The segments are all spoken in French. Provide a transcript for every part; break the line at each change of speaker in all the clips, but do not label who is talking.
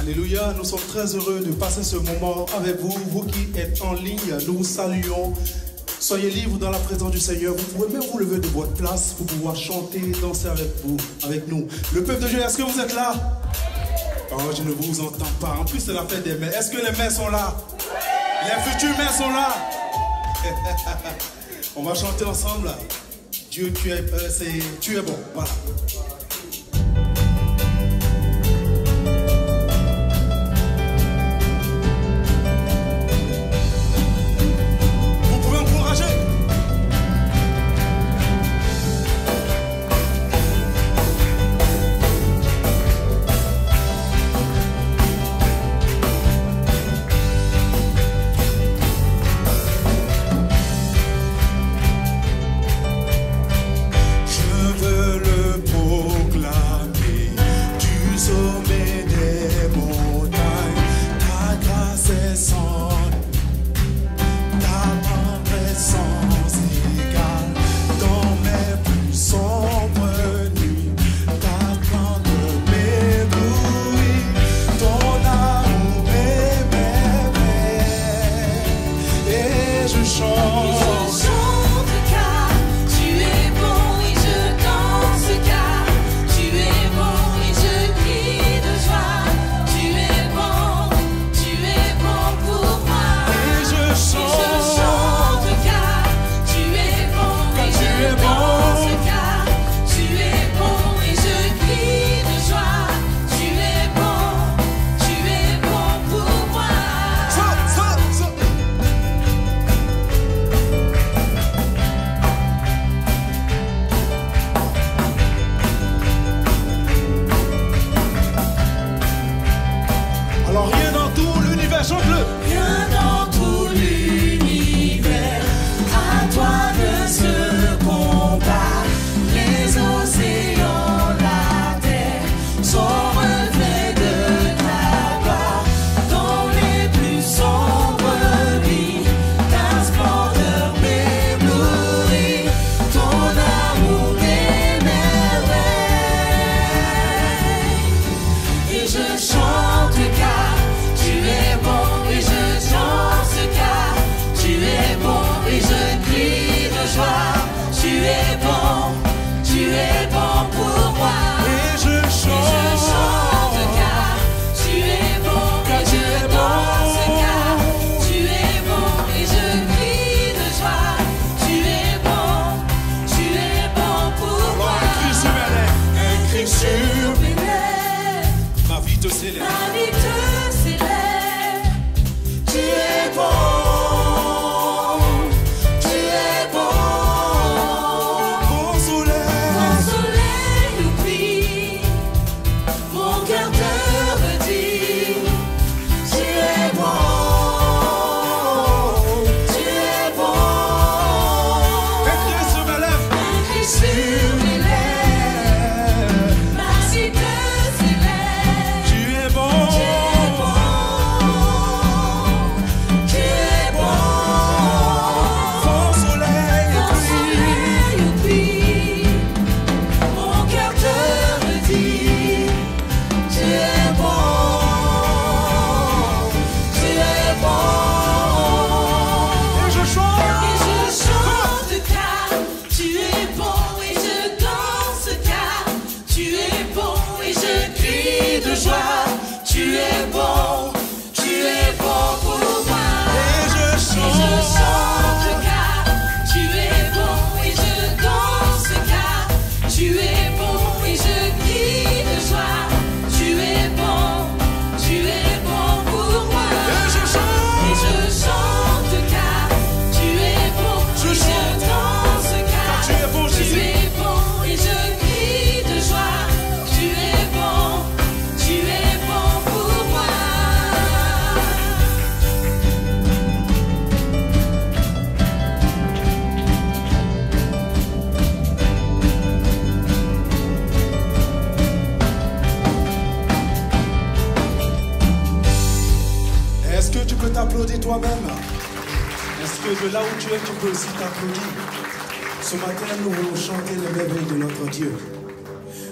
Alléluia, nous sommes très heureux de passer ce moment avec vous, vous qui êtes en ligne, nous vous saluons. Soyez libres dans la présence du Seigneur, vous pouvez même vous lever de votre place pour pouvoir chanter, danser avec nous. Le peuple de Dieu, est-ce que vous êtes là? Oh, je ne vous entends pas, en plus c'est la fête des mères. Est-ce que les mères sont là? Les futures mères sont là? On va chanter ensemble. Dieu, tu es bon, voilà. T'applaudir toi-même. Est-ce que de là où tu es, tu peux aussi t'applaudir? Ce matin, nous voulons chanter les merveilles de notre Dieu.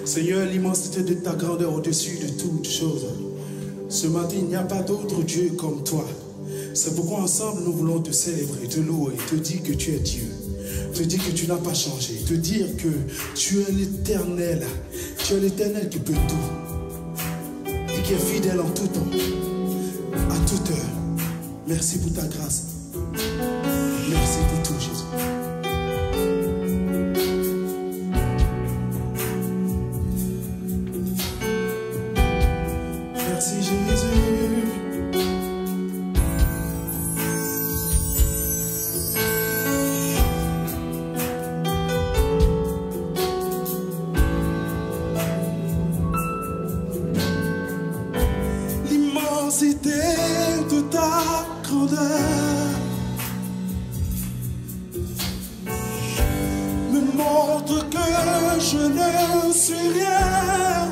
Seigneur, l'immensité de ta grandeur au-dessus de toutes choses. Ce matin, il n'y a pas d'autre Dieu comme toi. C'est pourquoi ensemble, nous voulons te célébrer, te louer, te dire que tu es Dieu. Te dire que tu n'as pas changé. Te dire que tu es l'éternel. Tu es l'éternel qui peut tout. Et qui est fidèle en tout temps. À toute heure. Merci pour ta grâce. Merci pour tout, Jésus. Merci, Jésus. De ta grandeur me montre que je ne suis rien,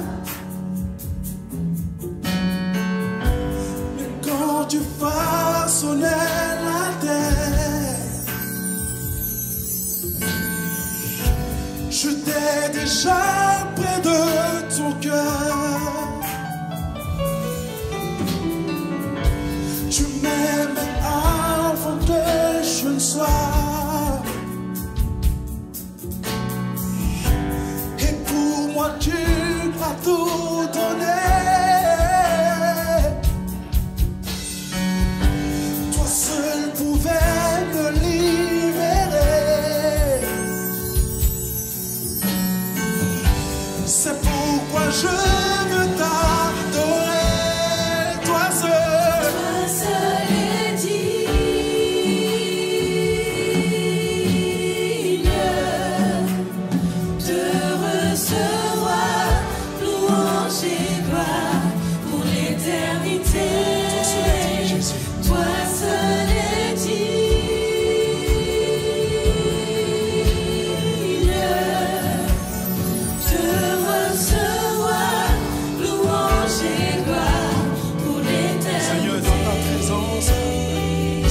mais quand tu façonnais la terre, j'étais déjà près de ton cœur. Tu m'aimes avant que je ne sois. Et pour moi tu as tout donné. Toi seul pouvais me libérer. C'est pourquoi je veux t'adorer. Toi seul.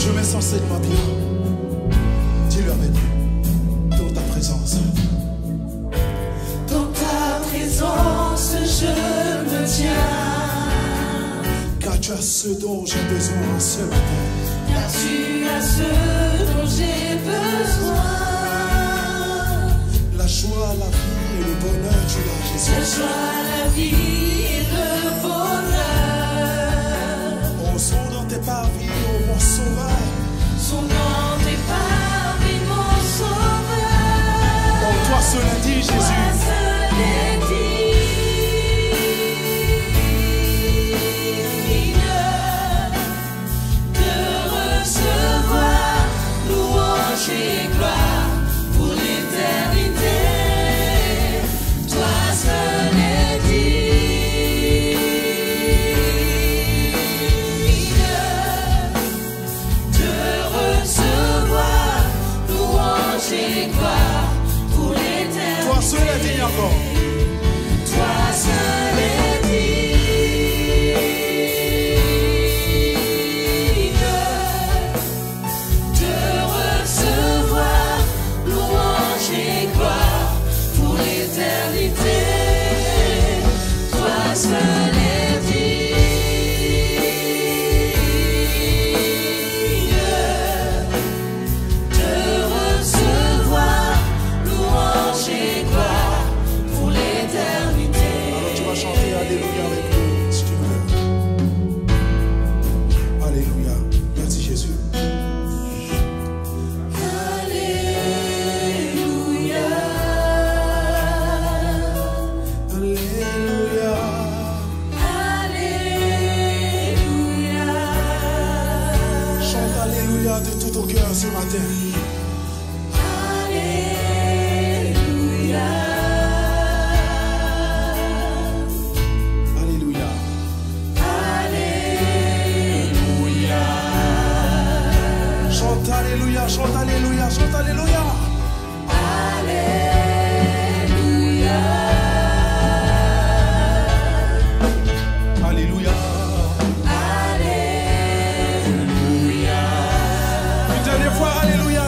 Je mets censé de ma bien. Dis-le avec nous. Dans ta présence.
Dans ta présence, je me tiens.
Car tu as ce dont j'ai besoin ce matin.
Car tu as ce dont j'ai besoin.
La joie, la vie et le bonheur, tu l'as, Jésus.
La joie, la vie et le bonheur.
Oh, sont dans tes parvis, oh mon sauveur.
Sont dans tes parvis, mon sauveur.
Oh, toi seul a dit, Jésus.
Toi seul est digne de recevoir louange et gloire pour l'éternité. Toi seul est digne de recevoir louange et gloire pour l'éternité.
Toi seul est digne encore.
Toi seul est digne de recevoir louange et gloire pour l'éternité. Toi seul est digne de recevoir louange et gloire pour l'éternité.
Alors tu vas chanter Alléluia avec nous, si tu veux. Alléluia. Merci Jésus.
Alléluia.
Alléluia.
Alléluia.
Chante Alléluia de tout ton cœur ce matin.
Alléluia.
Alléluia.
Alléluia.
Chante Alléluia, chante Alléluia, chante Alléluia.
Alléluia.
Alléluia.
Alléluia.
Une dernière fois, Alléluia.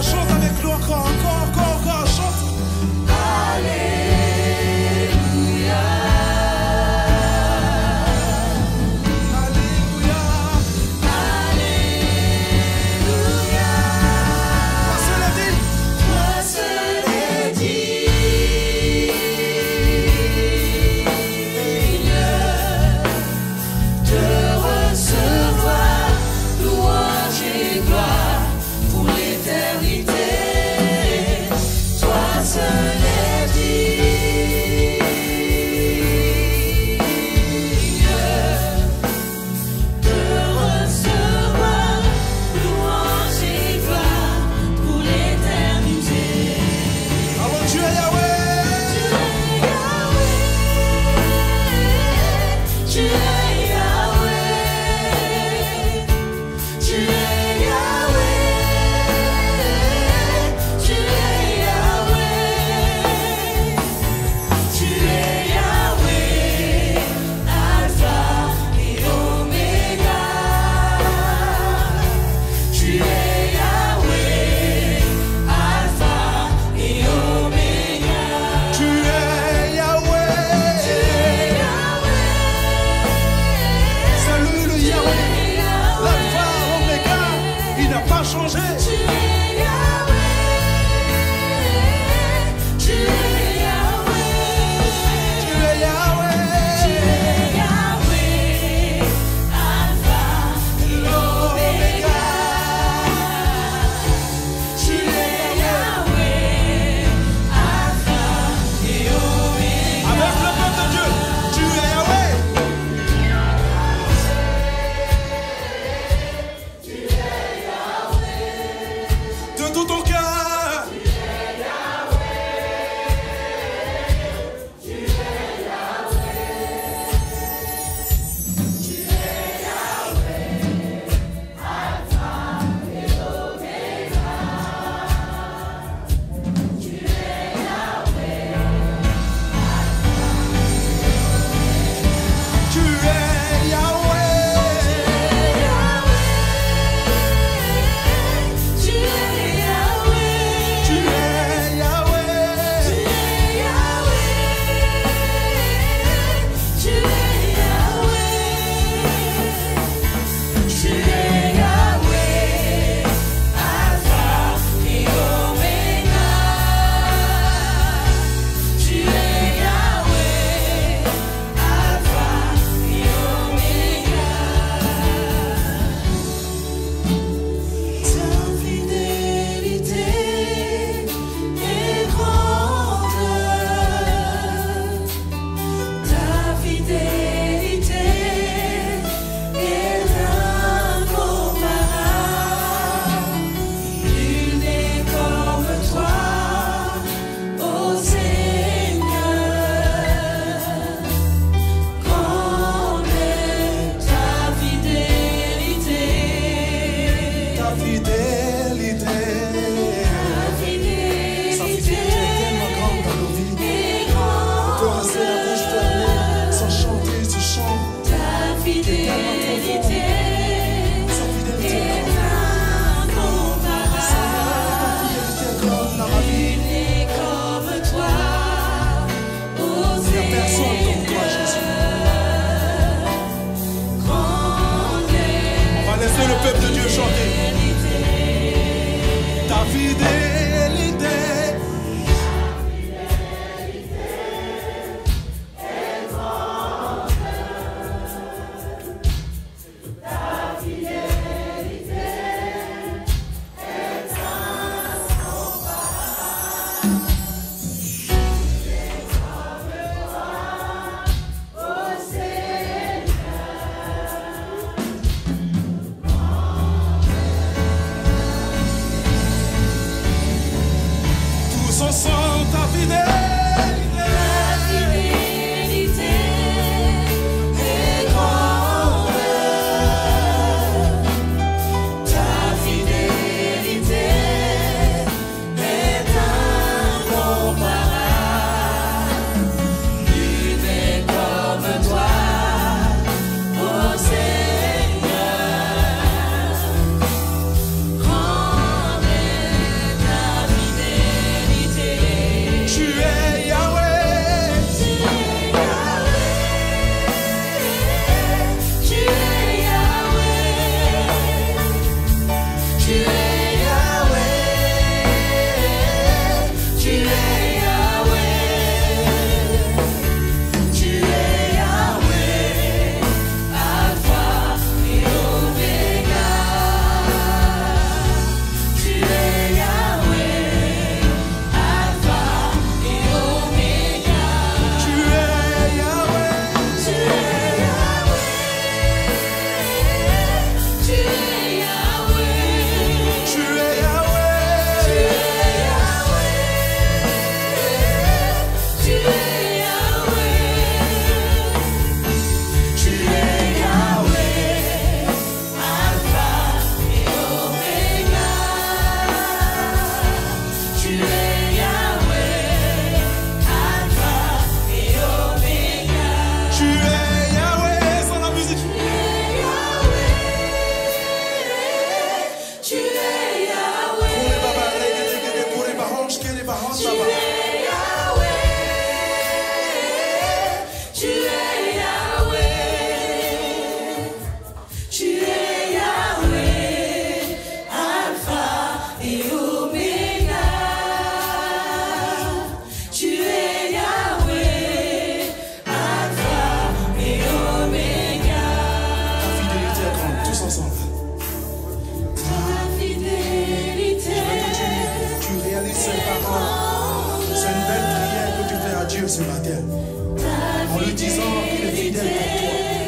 en lui disant qu'il est fidèle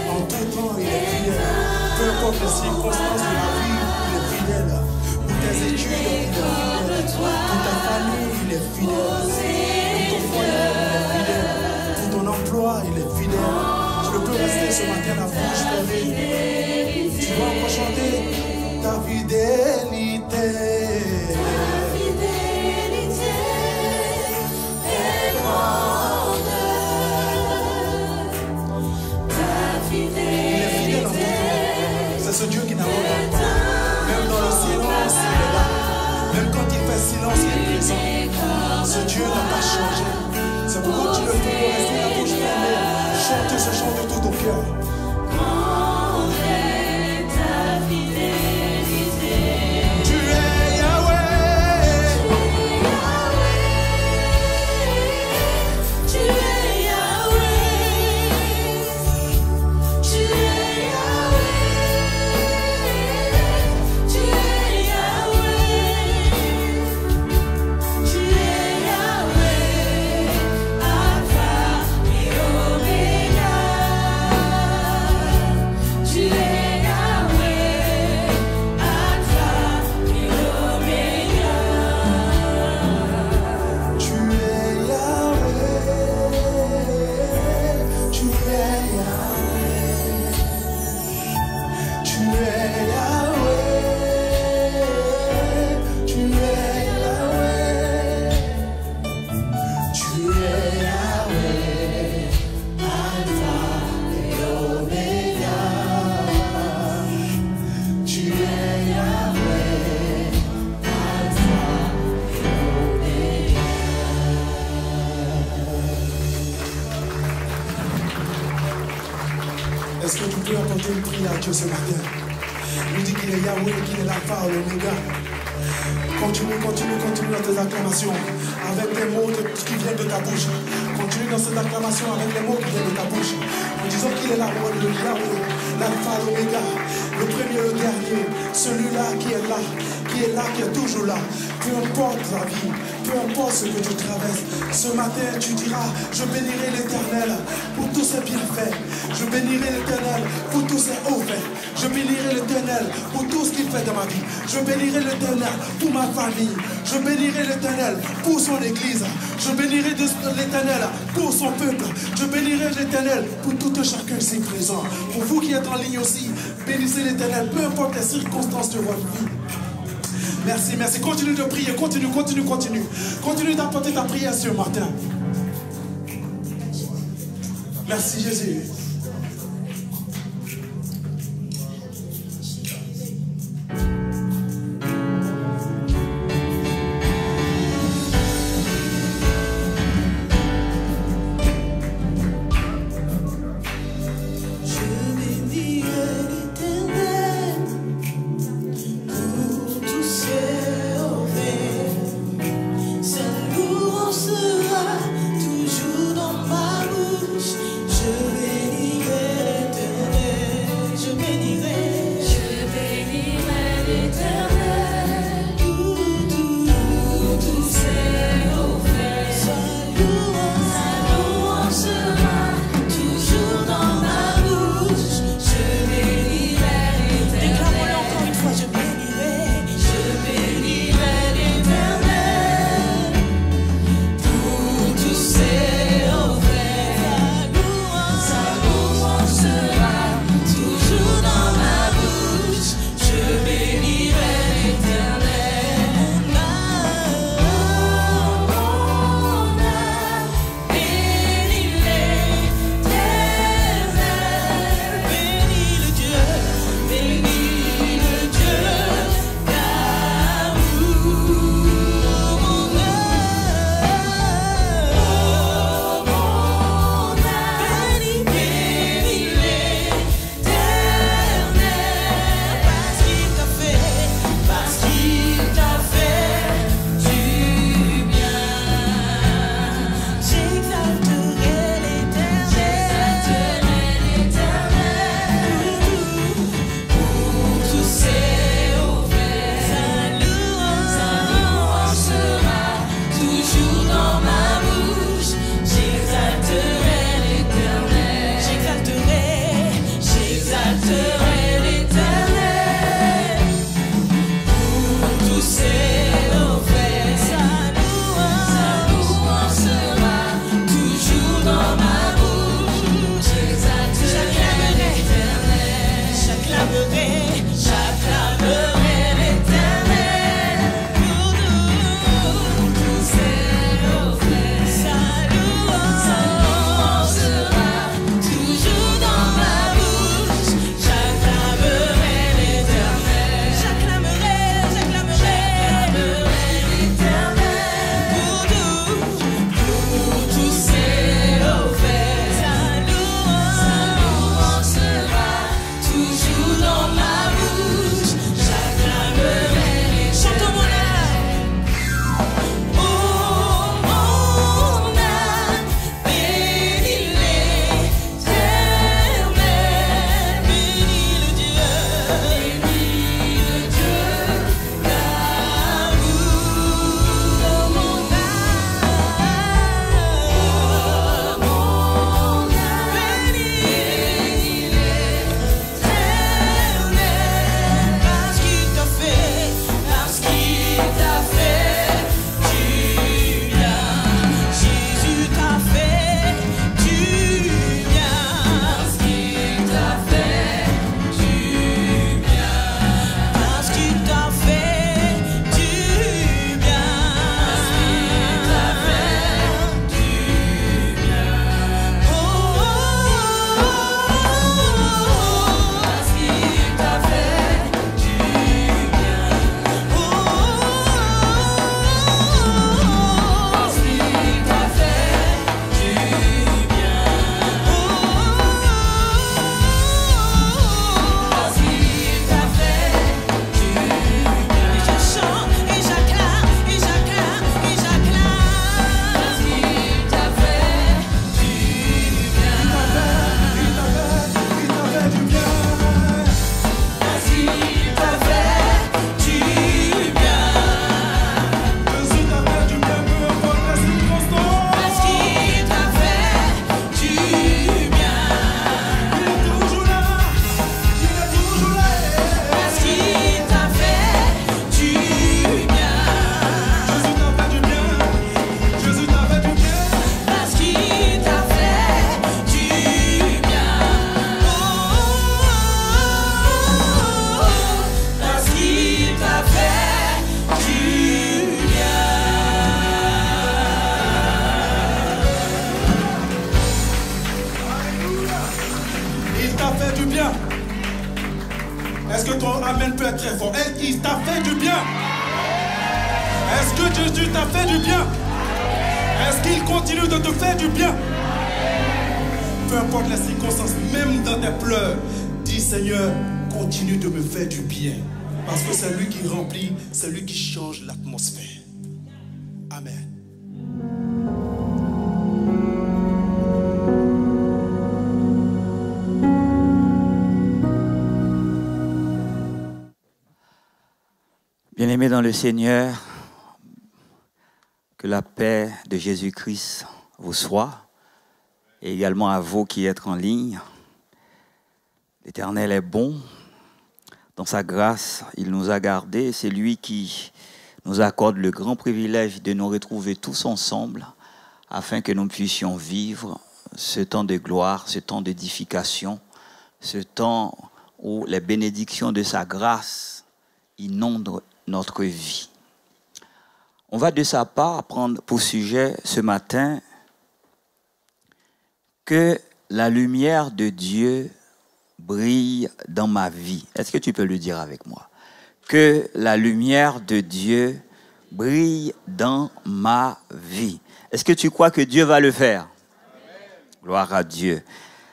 pour toi. En tout temps, il est fidèle. Peu importe les circonstances de la vie, il est fidèle. Pour tes études, il est fidèle. Pour ta famille, il est fidèle. Pour ton foyer, il est fidèle. Pour ton emploi, il est fidèle. Tu ne peux rester ce matin la bouche fermée. Tu vas encore chanter ta fidélité. C'est ce Dieu qui n'abandonne pas. Même dans le silence, il est là. Même quand il fait silence, il est présent. Ce Dieu n'a pas changé. C'est pourquoi tu ne peux pas rester la bouche fermée. Chante ce chant de tout ton cœur. Tu es Yahweh.
Tu es Yahweh. Tu es Yahweh. Tu es Yahweh. Tu es Yahweh. Alpha et Omega. Tu es Yahweh. Alpha et Omega.
Tu es Yahweh. Tu es Yahweh. Tu es Yahweh. Tu es Yahweh. Tu es Yahweh. Alpha et Omega. Tu es Yahweh. Alpha et Omega. Est-ce que tu peux apporter une prière à Dieu ce matin? Lui dit qu'il est Yahweh, qu'il est l'alpha et l'oméga. Continue dans tes acclamations avec les mots qui viennent de ta bouche. Continue dans cette acclamation avec les mots qui viennent de ta bouche. En disant qu'il est le Yahweh, l'alpha, l'oméga, le premier et le dernier, celui-là qui est là, qui est toujours là. Peu importe la vie, peu importe ce que tu traverses, ce matin tu diras, je bénirai l'Éternel pour tous ses bienfaits. Je bénirai l'Éternel pour tous ses hauts faits. Je bénirai l'Éternel pour tout ce qu'il fait dans ma vie. Je bénirai l'Éternel pour ma famille. Je bénirai l'Éternel pour son église. Je bénirai l'Éternel pour son peuple. Je bénirai l'Éternel pour tout chacun ici présent. Pour vous qui êtes en ligne aussi, bénissez l'Éternel, peu importe les circonstances de votre vie. Merci, merci. Continue de prier, continue d'apporter ta prière ce matin. Merci Jésus.
Toujours dans ma bouche, je bénis.
t'a fait du bien? Est-ce que ton amen peut être très fort? Est-ce qu'il t'a fait du bien? Est-ce que Jésus t'a fait du bien? Est-ce qu'il continue de te faire du bien? Peu importe les circonstances, même dans tes pleurs, dis Seigneur, continue de me faire du bien. Parce que c'est lui qui remplit, c'est lui qui change l'atmosphère. Amen.
Bien-aimés dans le Seigneur, que la paix de Jésus-Christ vous soit, et également à vous qui êtes en ligne. L'Éternel est bon. Dans sa grâce, il nous a gardés. C'est lui qui nous accorde le grand privilège de nous retrouver tous ensemble afin que nous puissions vivre ce temps de gloire, ce temps d'édification, ce temps où les bénédictions de sa grâce inondent notre vie. On va de sa part prendre pour sujet ce matin que la lumière de Dieu brille dans ma vie. Est-ce que tu peux le dire avec moi? Que la lumière de Dieu brille dans ma vie. Est-ce que tu crois que Dieu va le faire? Gloire à Dieu.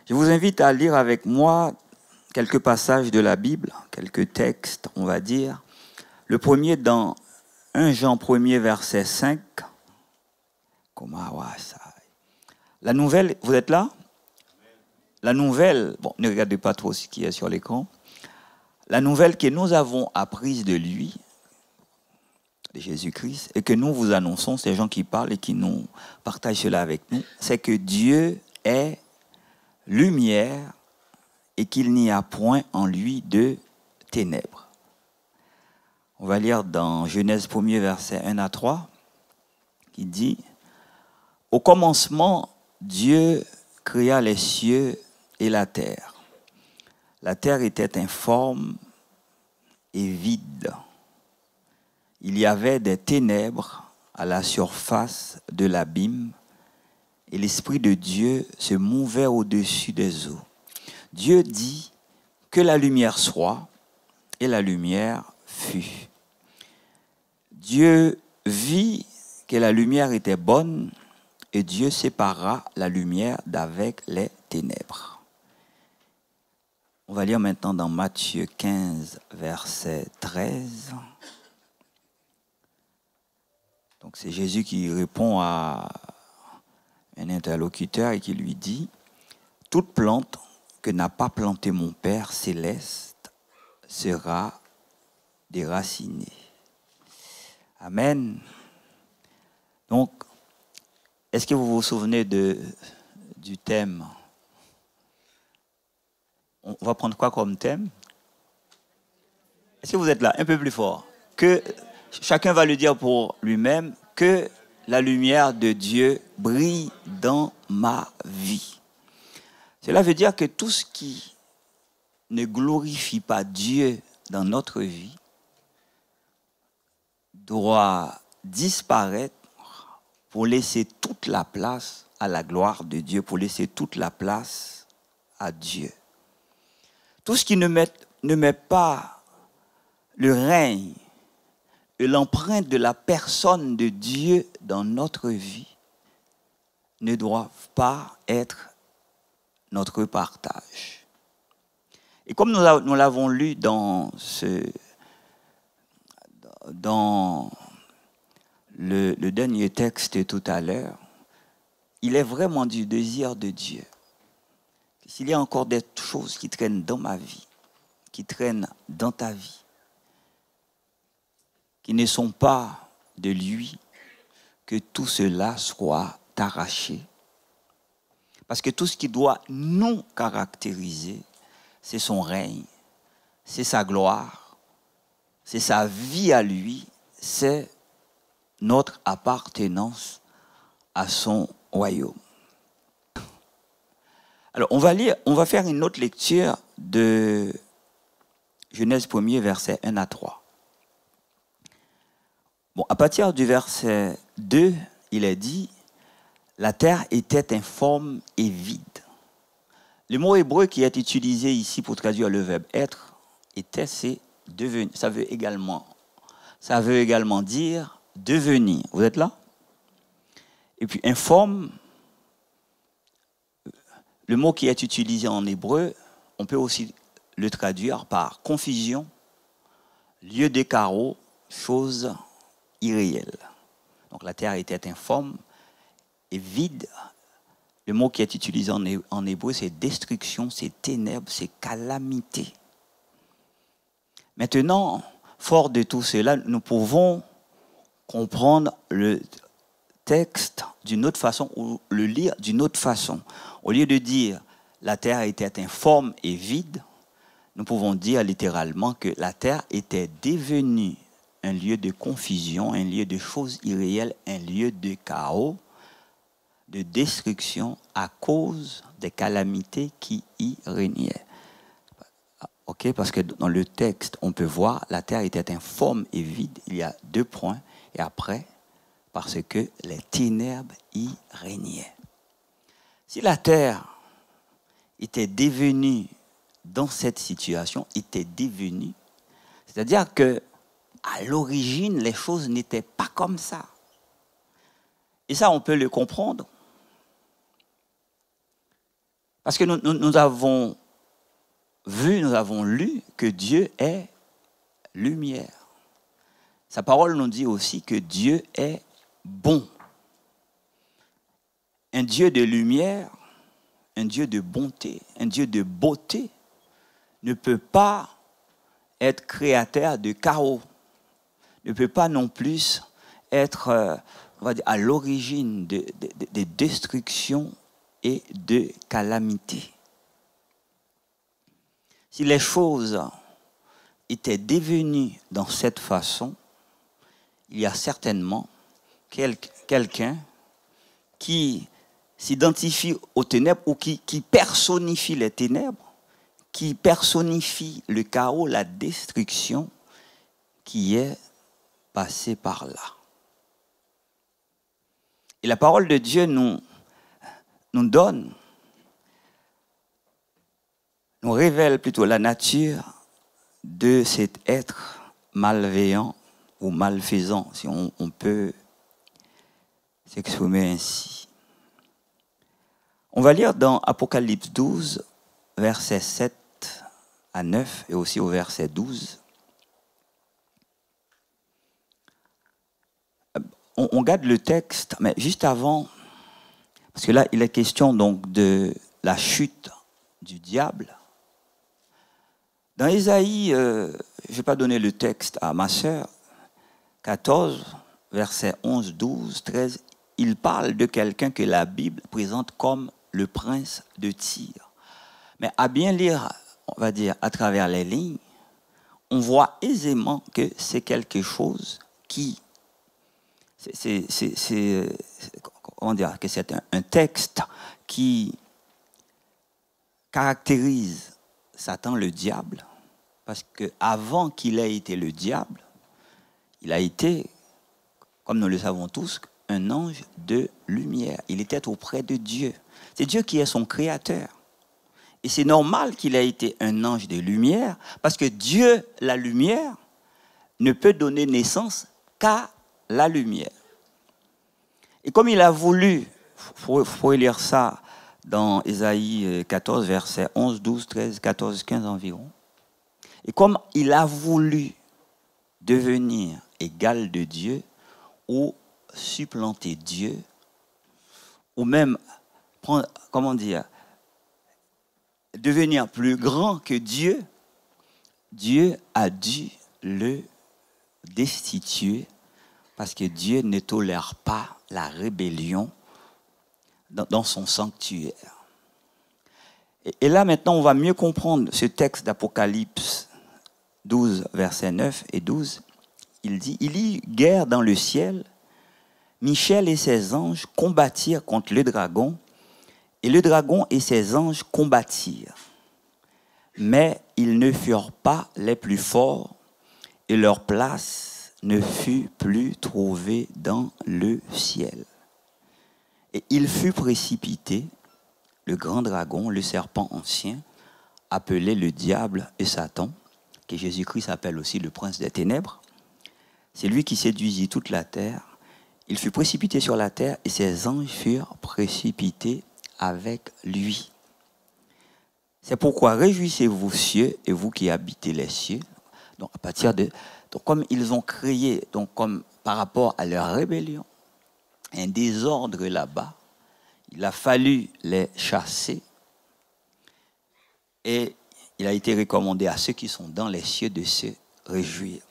Je vous invite à lire avec moi quelques passages de la Bible, quelques textes, on va dire. Le premier dans 1 Jean 1er, verset 5. La nouvelle, vous êtes là? La nouvelle, bon, ne regardez pas trop ce qui est sur l'écran. La nouvelle que nous avons apprise de lui, de Jésus-Christ, et que nous vous annonçons, ces gens qui parlent et qui nous partagent cela avec nous, c'est que Dieu est lumière et qu'il n'y a point en lui de ténèbres. On va lire dans Genèse 1er, verset 1 à 3, qui dit « Au commencement, Dieu créa les cieux et la terre. La terre était informe et vide. Il y avait des ténèbres à la surface de l'abîme et l'Esprit de Dieu se mouvait au-dessus des eaux. Dieu dit que la lumière soit et la lumière fut. Dieu vit que la lumière était bonne et Dieu sépara la lumière d'avec les ténèbres. » On va lire maintenant dans Matthieu 15, verset 13. Donc c'est Jésus qui répond à un interlocuteur et qui lui dit « Toute plante que n'a pas plantée mon Père céleste sera déracinée. » Amen. Donc, est-ce que vous vous souvenez du thème? On va prendre quoi comme thème? Est-ce que vous êtes là? Un peu plus fort. Que chacun va le dire pour lui-même, que la lumière de Dieu brille dans ma vie. Cela veut dire que tout ce qui ne glorifie pas Dieu dans notre vie doit disparaître pour laisser toute la place à la gloire de Dieu, pour laisser toute la place à Dieu. Tout ce qui ne met pas le règne et l'empreinte de la personne de Dieu dans notre vie ne doit pas être notre partage. Et comme nous l'avons lu dans le dernier texte tout à l'heure, il est vraiment du désir de Dieu. S'il y a encore des choses qui traînent dans ma vie, qui traînent dans ta vie, qui ne sont pas de lui, que tout cela soit arraché. Parce que tout ce qui doit nous caractériser, c'est son règne, c'est sa gloire, c'est sa vie à lui, c'est notre appartenance à son royaume. Alors, on va faire une autre lecture de Genèse 1er, verset 1 à 3. Bon, à partir du verset 2, il est dit « La terre était informe et vide. Le mot hébreu qui est utilisé ici pour traduire le verbe être, était, c'est devenir. Ça veut également dire devenir. Vous êtes là? Et puis informe, le mot qui est utilisé en hébreu, on peut aussi le traduire par confusion, lieu de chaos, chose irréelle. Donc la terre était informe et vide. Le mot qui est utilisé en hébreu, c'est destruction, c'est ténèbres, c'est calamité. Maintenant, fort de tout cela, nous pouvons comprendre le texte d'une autre façon ou le lire d'une autre façon. Au lieu de dire la terre était informe et vide, nous pouvons dire littéralement que la terre était devenue un lieu de confusion, un lieu de choses irréelles, un lieu de chaos, de destruction à cause des calamités qui y régnaient. Ok, parce que dans le texte, on peut voir la terre était informe et vide. Il y a 2 points. Et après, parce que les ténèbres y régnaient. Si la terre était devenue dans cette situation, c'est-à-dire que à l'origine, les choses n'étaient pas comme ça. Et ça, on peut le comprendre. Parce que nous avons vu, nous avons lu que Dieu est lumière. Sa parole nous dit aussi que Dieu est bon. Un Dieu de lumière, un Dieu de bonté, un Dieu de beauté ne peut pas être créateur de chaos, ne peut pas non plus être on va dire, à l'origine de destruction et de calamité. Si les choses étaient devenues dans cette façon, il y a certainement quelqu'un qui s'identifie aux ténèbres ou qui personnifie les ténèbres, qui personnifie le chaos, la destruction qui est passée par là. Et la parole de Dieu nous révèle plutôt la nature de cet être malveillant ou malfaisant, si on peut s'exprimer ainsi. On va lire dans Apocalypse 12, versets 7 à 9 et aussi au verset 12. On garde le texte, mais juste avant, parce que là, il est question donc de la chute du diable. Dans Ésaïe, je ne vais pas donner le texte à ma sœur, 14, versets 11, 12, 13, il parle de quelqu'un que la Bible présente comme le prince de Tyr. Mais à bien lire, on va dire, à travers les lignes, on voit aisément que c'est quelque chose qui... comment dire, que c'est un texte qui caractérise Satan, le diable, parce qu'avant qu'il ait été le diable, il a été, comme nous le savons tous, un ange de lumière. Il était auprès de Dieu. C'est Dieu qui est son créateur. Et c'est normal qu'il ait été un ange de lumière, parce que Dieu, la lumière, ne peut donner naissance qu'à la lumière. Et comme il a voulu, il faut lire ça dans Ésaïe 14, versets 11, 12, 13, 14, 15 environ. Et comme il a voulu devenir égal de Dieu, ou supplanter Dieu, ou même prendre, comment dire, devenir plus grand que Dieu, Dieu a dû le destituer parce que Dieu ne tolère pas la rébellion dans son sanctuaire. Et là, maintenant, on va mieux comprendre ce texte d'Apocalypse 12, versets 9 et 12. Il dit, il y eut guerre dans le ciel. Michel et ses anges combattirent contre le dragon, et le dragon et ses anges combattirent. Mais ils ne furent pas les plus forts, et leur place ne fut plus trouvée dans le ciel. Et il fut précipité, le grand dragon, le serpent ancien, appelé le diable et Satan, que Jésus-Christ appelle aussi le prince des ténèbres. C'est lui qui séduisit toute la terre. Il fut précipité sur la terre et ses anges furent précipités avec lui. C'est pourquoi réjouissez-vous, cieux, et vous qui habitez les cieux. Donc, à partir de, donc comme ils ont créé, donc comme par rapport à leur rébellion, un désordre là-bas, il a fallu les chasser. Et il a été recommandé à ceux qui sont dans les cieux de se réjouir.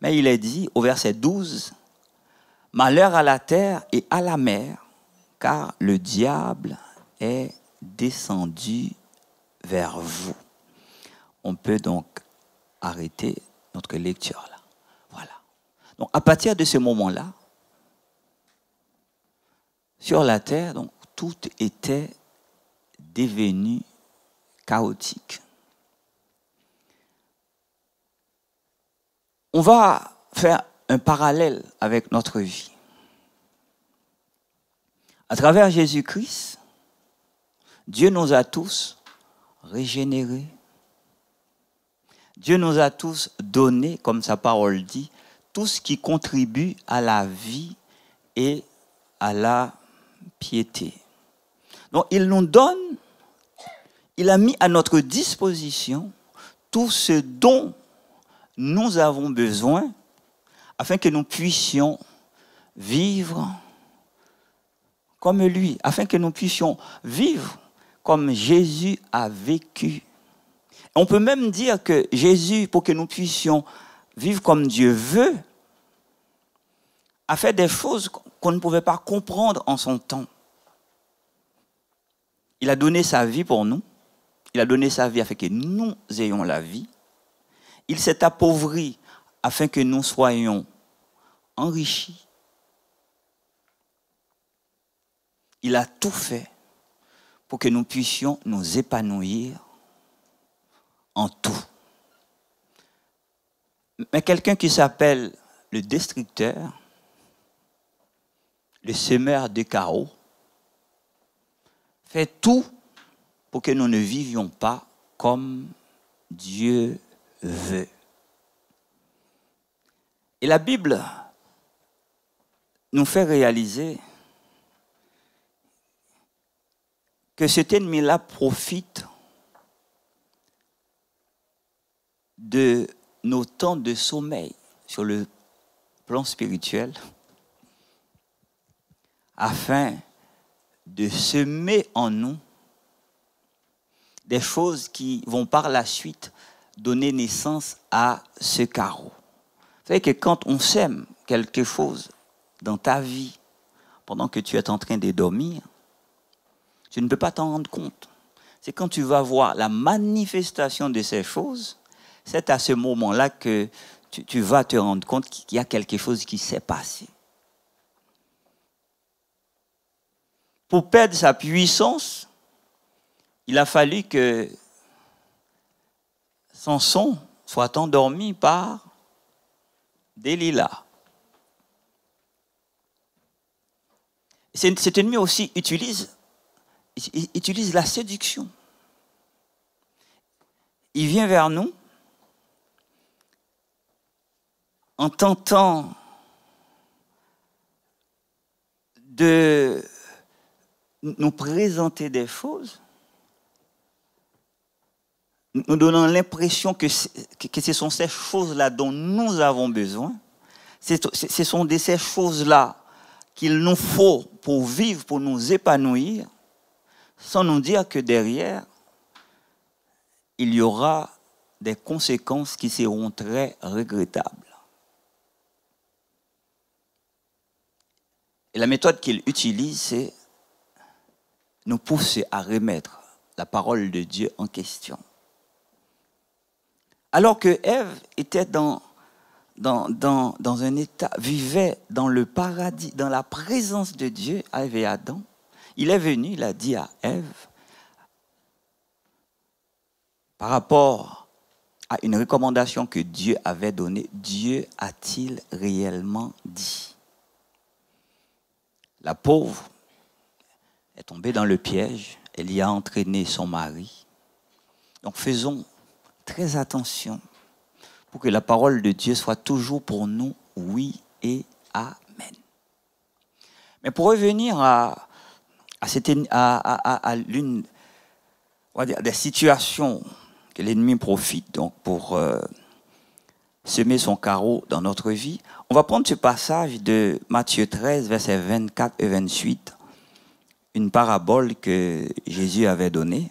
Mais il est dit au verset 12, « Malheur à la terre et à la mer, car le diable est descendu vers vous. » On peut donc arrêter notre lecture là. Voilà. Donc à partir de ce moment-là, sur la terre, donc, tout était devenu chaotique. On va faire un parallèle avec notre vie. À travers Jésus-Christ, Dieu nous a tous régénérés. Dieu nous a tous donné, comme sa parole dit, tout ce qui contribue à la vie et à la piété. Donc, il nous donne, il a mis à notre disposition tout ce dont nous avons besoin afin que nous puissions vivre comme lui, afin que nous puissions vivre comme Jésus a vécu. On peut même dire que Jésus, pour que nous puissions vivre comme Dieu veut, a fait des choses qu'on ne pouvait pas comprendre en son temps. Il a donné sa vie pour nous. Il a donné sa vie afin que nous ayons la vie. Il s'est appauvri afin que nous soyons enrichis. Il a tout fait pour que nous puissions nous épanouir en tout. Mais quelqu'un qui s'appelle le destructeur, le semeur de chaos, fait tout pour que nous ne vivions pas comme Dieu veut. Et la Bible nous fait réaliser que cet ennemi-là profite de nos temps de sommeil sur le plan spirituel afin de semer en nous des choses qui vont par la suite donner naissance à ce chaos. Vous savez que quand on sème quelque chose dans ta vie, pendant que tu es en train de dormir, tu ne peux pas t'en rendre compte. C'est quand tu vas voir la manifestation de ces choses, c'est à ce moment-là que tu vas te rendre compte qu'il y a quelque chose qui s'est passé. Pour perdre sa puissance, il a fallu que Samson soit endormi par Delilah. Cet ennemi aussi utilise la séduction. Il vient vers nous en tentant de nous présenter des choses, nous donnant l'impression que ce sont ces choses-là dont nous avons besoin. Ce sont de ces choses-là qu'il nous faut pour vivre, pour nous épanouir, sans nous dire que derrière, il y aura des conséquences qui seront très regrettables. Et la méthode qu'il utilise, c'est nous pousser à remettre la parole de Dieu en question. Alors que Ève était dans un état, vivait dans le paradis, dans la présence de Dieu, Ève et Adam, il est venu, il a dit à Ève, par rapport à une recommandation que Dieu avait donnée, Dieu a-t-il réellement dit? La pauvre est tombée dans le piège, elle y a entraîné son mari. Donc faisons très attention pour que la parole de Dieu soit toujours pour nous oui et amen. Mais pour revenir à l'une, on va dire, des situations que l'ennemi profite donc pour semer son carreau dans notre vie, on va prendre ce passage de Matthieu 13, versets 24 et 28, une parabole que Jésus avait donnée.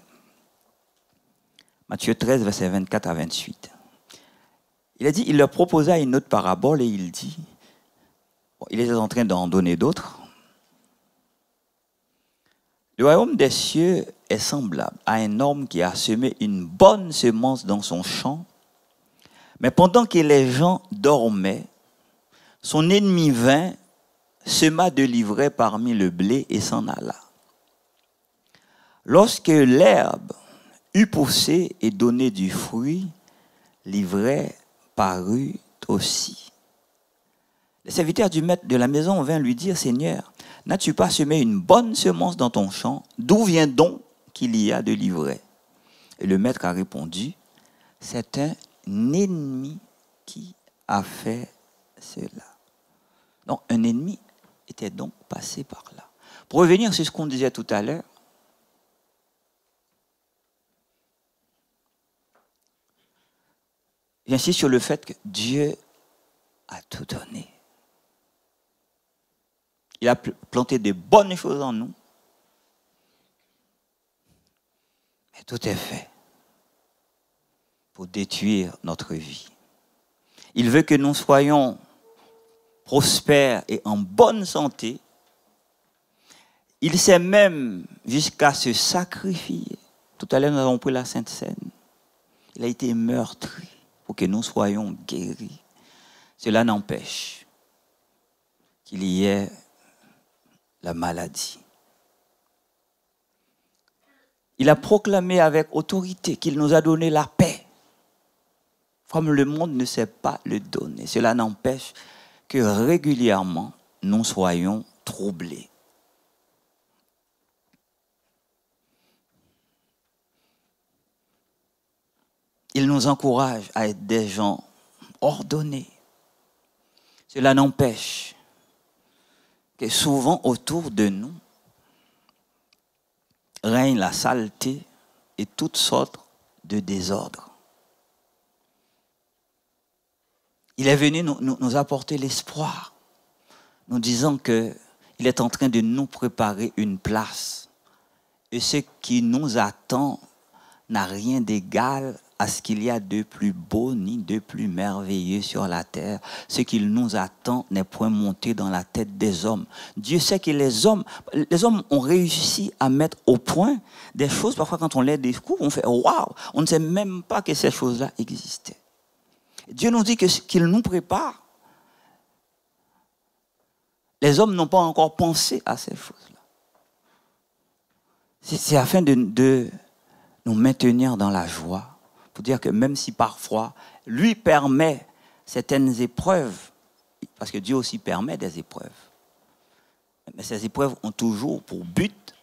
Matthieu 13, versets 24 à 28. Il a dit, il leur proposa une autre parabole et il dit, il était en train d'en donner d'autres. Le royaume des cieux est semblable à un homme qui a semé une bonne semence dans son champ, mais pendant que les gens dormaient, son ennemi vint, sema de l'ivraie parmi le blé et s'en alla. Lorsque l'herbe eut poussé et donné du fruit, l'ivraie parut aussi. Les serviteurs du maître de la maison vinrent lui dire, Seigneur, n'as-tu pas semé une bonne semence dans ton champ? D'où vient donc qu'il y a de l'ivraie? Et le maître a répondu, c'est un ennemi qui a fait cela. Donc un ennemi était donc passé par là. Pour revenir sur ce qu'on disait tout à l'heure, j'insiste sur le fait que Dieu a tout donné. Il a planté de bonnes choses en nous. Mais tout est fait pour détruire notre vie. Il veut que nous soyons prospères et en bonne santé. Il sait même jusqu'à se sacrifier. Tout à l'heure, nous avons pris la Sainte Seine. Il a été meurtri pour que nous soyons guéris. Cela n'empêche qu'il y ait la maladie. Il a proclamé avec autorité qu'il nous a donné la paix, comme le monde ne sait pas le donner. Cela n'empêche que régulièrement, nous soyons troublés. Il nous encourage à être des gens ordonnés. Cela n'empêche que souvent autour de nous règne la saleté et toutes sortes de désordres. Il est venu nous apporter l'espoir, nous disant qu'il est en train de nous préparer une place. Et ce qui nous attend n'a rien d'égal à ce qu'il y a de plus beau ni de plus merveilleux sur la terre. Ce qu'il nous attend n'est point monté dans la tête des hommes. Dieu sait que les hommes ont réussi à mettre au point des choses. Parfois, quand on les découvre, on fait « waouh !» On ne sait même pas que ces choses-là existaient. Dieu nous dit qu'il nous prépare. Les hommes n'ont pas encore pensé à ces choses-là. C'est afin de nous maintenir dans la joie. Pour dire que même si parfois, lui permet certaines épreuves, parce que Dieu aussi permet des épreuves, mais ces épreuves ont toujours pour but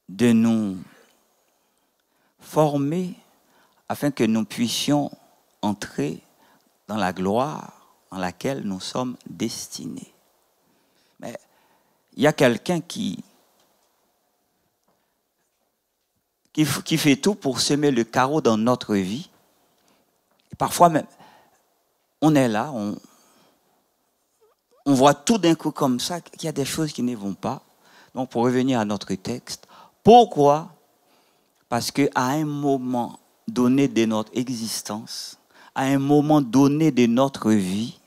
de nous former afin que nous puissions entrer dans la gloire dans laquelle nous sommes destinés. Mais il y a quelqu'un qui fait tout pour semer le carreau dans notre vie. Et parfois même, on est là, on voit tout d'un coup comme ça qu'il y a des choses qui ne vont pas. Donc pour revenir à notre texte, pourquoi? Parce qu'à un moment donné de notre existence, à un moment donné de notre vie,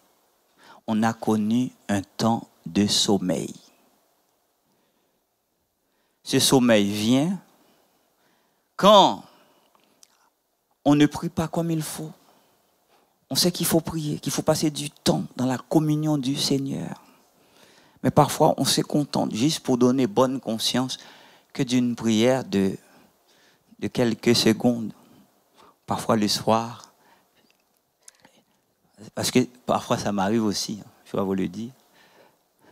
on a connu un temps de sommeil. Ce sommeil vient quand on ne prie pas comme il faut. On sait qu'il faut prier, qu'il faut passer du temps dans la communion du Seigneur. Mais parfois, on se contente juste pour donner bonne conscience que d'une prière de quelques secondes. Parfois le soir, parce que parfois ça m'arrive aussi, je dois vous le dire,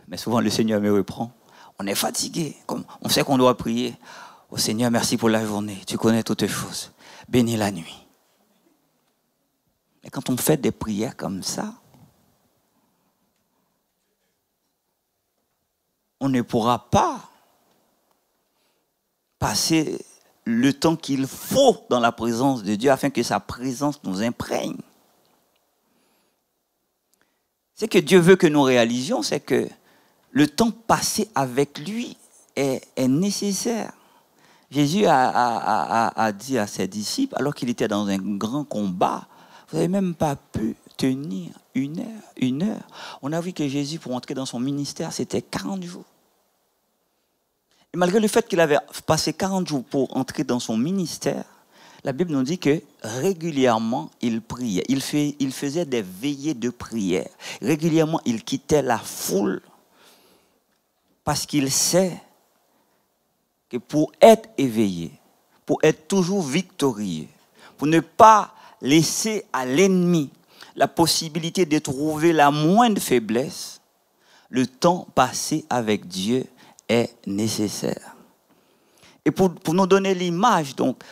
mais souvent le Seigneur me reprend. On est fatigué. Comme on sait qu'on doit prier. Oh Seigneur, merci pour la journée. Tu connais toutes choses. Bénis la nuit. Et quand on fait des prières comme ça, on ne pourra pas passer le temps qu'il faut dans la présence de Dieu afin que sa présence nous imprègne. Ce que Dieu veut que nous réalisions, c'est que le temps passé avec lui est nécessaire. Jésus a dit à ses disciples, alors qu'il était dans un grand combat, vous n'avez même pas pu tenir une heure. On a vu que Jésus, pour entrer dans son ministère, c'était 40 jours. Et malgré le fait qu'il avait passé 40 jours pour entrer dans son ministère, la Bible nous dit que régulièrement, il priait. Il faisait des veillées de prière. Régulièrement, il quittait la foule parce qu'il sait que pour être éveillé, pour être toujours victorieux, pour ne pas laisser à l'ennemi la possibilité de trouver la moindre faiblesse, le temps passé avec Dieu est nécessaire. Et pour nous donner l'image donc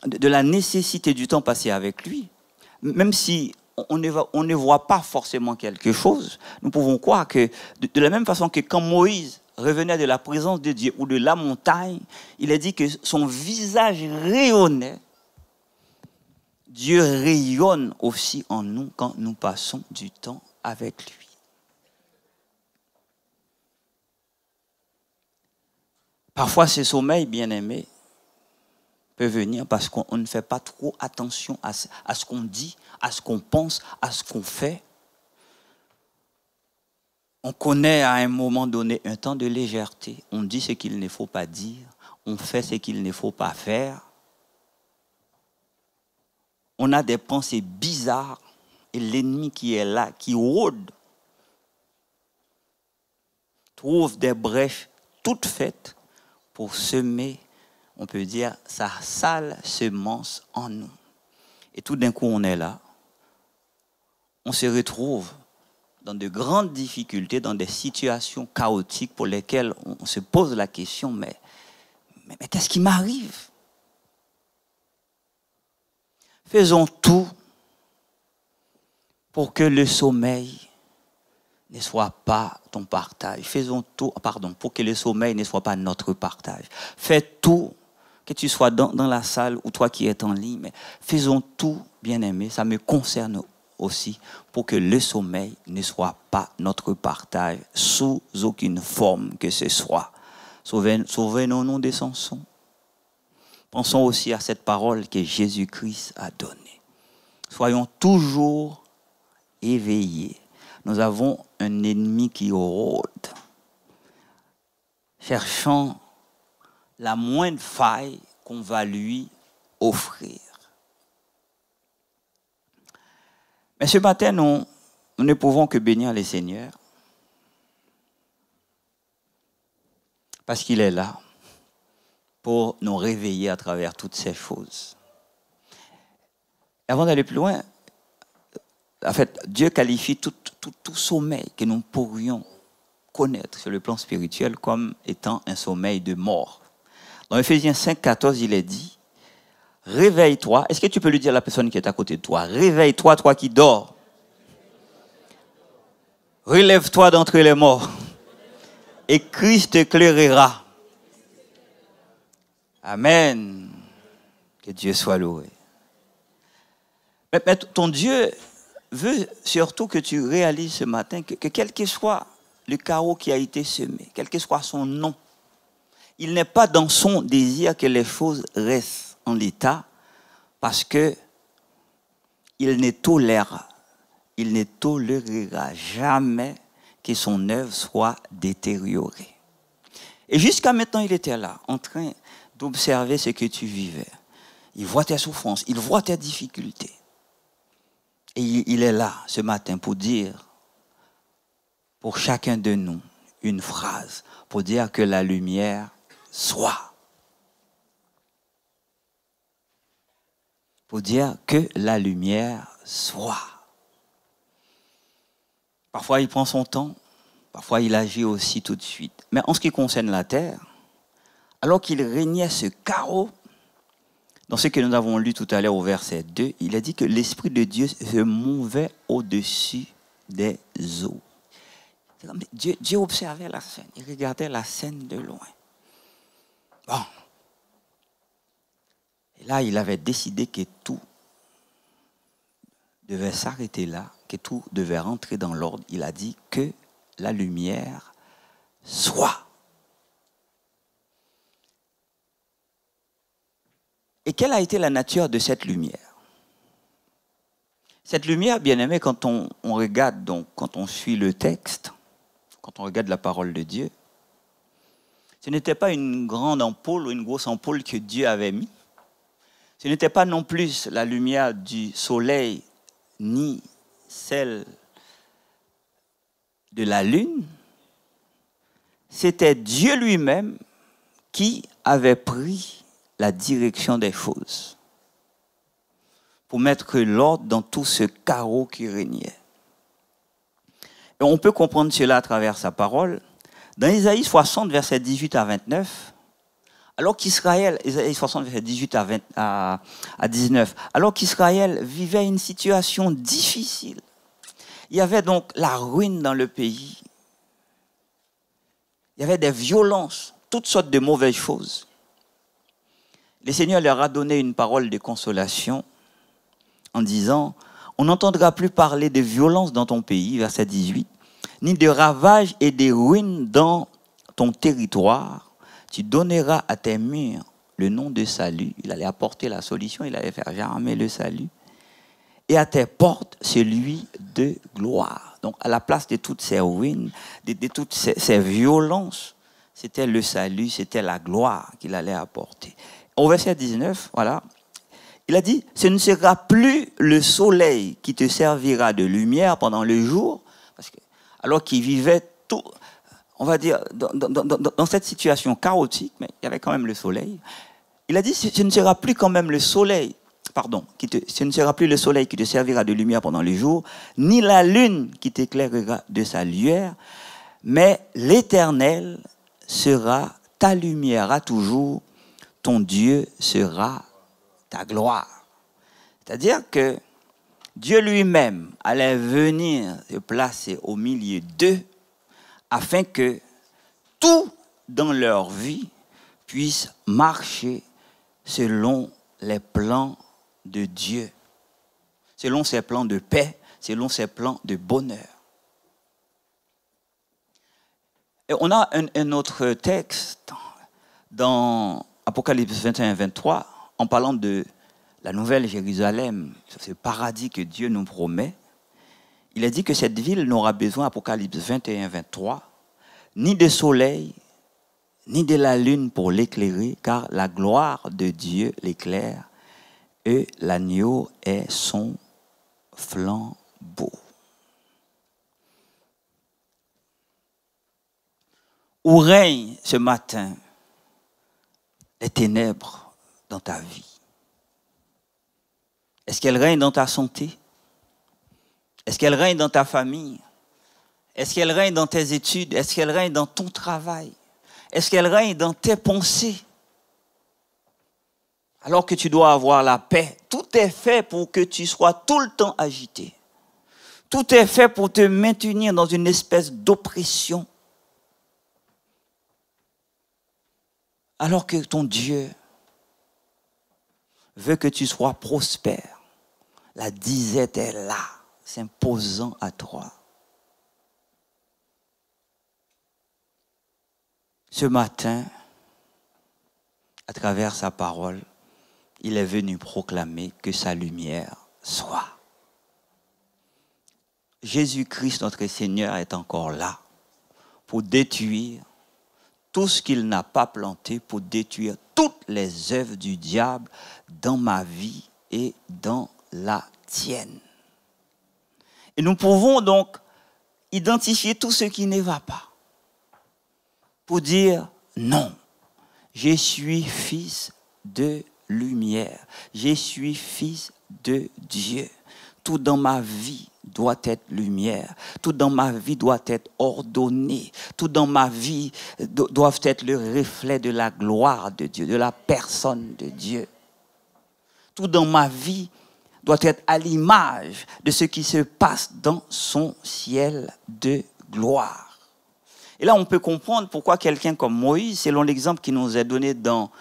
de la nécessité du temps passé avec lui, même si on ne voit pas forcément quelque chose, nous pouvons croire que de la même façon que quand Moïse revenait de la présence de Dieu ou de la montagne, il est dit que son visage rayonnait. Dieu rayonne aussi en nous quand nous passons du temps avec lui. Parfois, ce sommeil, bien-aimé, peut venir parce qu'on ne fait pas trop attention à ce qu'on dit, à ce qu'on pense, à ce qu'on fait. On connaît à un moment donné un temps de légèreté. On dit ce qu'il ne faut pas dire. On fait ce qu'il ne faut pas faire. On a des pensées bizarres et l'ennemi qui est là, qui rôde, trouve des brèches toutes faites pour semer, on peut dire, sa sale semence en nous. Et tout d'un coup, on est là. On se retrouve dans de grandes difficultés, dans des situations chaotiques pour lesquelles on se pose la question, mais qu'est-ce qui m'arrive? Faisons tout pour que le sommeil ne soit pas ton partage. Faisons tout, pour que le sommeil ne soit pas notre partage. Fais tout, que tu sois dans la salle ou toi qui es en ligne, mais faisons tout, bien-aimé, ça me concerne aussi, pour que le sommeil ne soit pas notre partage sous aucune forme que ce soit. Souvenons-nous de Samson. Pensons aussi à cette parole que Jésus-Christ a donnée. Soyons toujours éveillés. Nous avons un ennemi qui rôde, cherchant la moindre faille qu'on va lui offrir. Mais ce matin, nous ne pouvons que bénir le Seigneur parce qu'il est là pour nous réveiller à travers toutes ces choses. Et avant d'aller plus loin, en fait, Dieu qualifie tout sommeil que nous pourrions connaître sur le plan spirituel comme étant un sommeil de mort. Dans Ephésiens 5, 14, il est dit, réveille-toi. Est-ce que tu peux lui dire à la personne qui est à côté de toi, réveille-toi, toi qui dors. Relève-toi d'entre les morts et Christ t'éclairera. Amen. Que Dieu soit loué. Mais ton Dieu veut surtout que tu réalises ce matin que quel que soit le chaos qui a été semé, quel que soit son nom, il n'est pas dans son désir que les choses restent en l'état parce que il ne tolérera jamais que son œuvre soit détériorée. Et jusqu'à maintenant, il était là, en train d'observer ce que tu vivais. Il voit tes souffrances, il voit tes difficultés. Et il est là ce matin pour dire, pour chacun de nous, une phrase, pour dire que la lumière soit. Pour dire que la lumière soit. Parfois, il prend son temps. Parfois, il agit aussi tout de suite. Mais en ce qui concerne la terre, alors qu'il régnait ce chaos, dans ce que nous avons lu tout à l'heure au verset 2, il a dit que l'Esprit de Dieu se mouvait au-dessus des eaux. Dieu observait la scène, il regardait la scène de loin. Bon. Et là, il avait décidé que tout devait s'arrêter là, que tout devait rentrer dans l'ordre. Il a dit que la lumière soit. Et quelle a été la nature de cette lumière? Cette lumière, bien aimé, quand on regarde, donc, quand on suit le texte, quand on regarde la parole de Dieu, ce n'était pas une grande ampoule ou une grosse ampoule que Dieu avait mis. Ce n'était pas non plus la lumière du soleil ni celle de la lune. C'était Dieu lui-même qui avait pris la direction des choses pour mettre l'ordre dans tout ce chaos qui régnait. Et on peut comprendre cela à travers sa parole. Dans Isaïe 60, versets 18 à 29, alors qu'Israël, Isaïe 60, versets 18 à 19, alors qu'Israël vivait une situation difficile, il y avait donc la ruine dans le pays, il y avait des violences, toutes sortes de mauvaises choses. Le Seigneur leur a donné une parole de consolation en disant « On n'entendra plus parler de violence dans ton pays, verset 18, ni de ravages et de ruines dans ton territoire. Tu donneras à tes murs le nom de salut. » Il allait apporter la solution, il allait faire germer le salut. « Et à tes portes, celui de gloire. » Donc, à la place de toutes ces ruines, de toutes ces violences, c'était le salut, c'était la gloire qu'il allait apporter. Au verset 19, voilà, il a dit, ce ne sera plus le soleil qui te servira de lumière pendant le jour, parce que, alors qu'il vivait tout, on va dire, dans cette situation chaotique, mais il y avait quand même le soleil. Il a dit, ce ne sera plus quand même le soleil, ce ne sera plus le soleil qui te servira de lumière pendant le jour, ni la lune qui t'éclairera de sa lueur, mais l'Éternel sera ta lumière à toujours. Ton Dieu sera ta gloire. C'est-à-dire que Dieu lui-même allait venir se placer au milieu d'eux afin que tout dans leur vie puisse marcher selon les plans de Dieu, selon ses plans de paix, selon ses plans de bonheur. Et on a un autre texte dans Apocalypse 21-23, en parlant de la nouvelle Jérusalem, ce paradis que Dieu nous promet. Il a dit que cette ville n'aura besoin, Apocalypse 21-23, ni de soleil, ni de la lune pour l'éclairer, car la gloire de Dieu l'éclaire, et l'agneau est son flambeau. Où règne ce matin les ténèbres dans ta vie? Est-ce qu'elles règnent dans ta santé? Est-ce qu'elles règnent dans ta famille? Est-ce qu'elles règnent dans tes études? Est-ce qu'elles règnent dans ton travail? Est-ce qu'elles règnent dans tes pensées? Alors que tu dois avoir la paix, tout est fait pour que tu sois tout le temps agité. Tout est fait pour te maintenir dans une espèce d'oppression. Alors que ton Dieu veut que tu sois prospère. La disette est là, s'imposant à toi. Ce matin, à travers sa parole, il est venu proclamer que sa lumière soit. Jésus-Christ, notre Seigneur, est encore là pour détruire tout ce qu'il n'a pas planté, pour détruire toutes les œuvres du diable dans ma vie et dans la tienne. Et nous pouvons donc identifier tout ce qui ne va pas pour dire non, je suis fils de lumière, je suis fils de Dieu. Tout dans ma vie doit être lumière. Tout dans ma vie doit être ordonné. Tout dans ma vie doit être le reflet de la gloire de Dieu, de la personne de Dieu. Tout dans ma vie doit être à l'image de ce qui se passe dans son ciel de gloire. Et là, on peut comprendre pourquoi quelqu'un comme Moïse, selon l'exemple qui nous est donné dans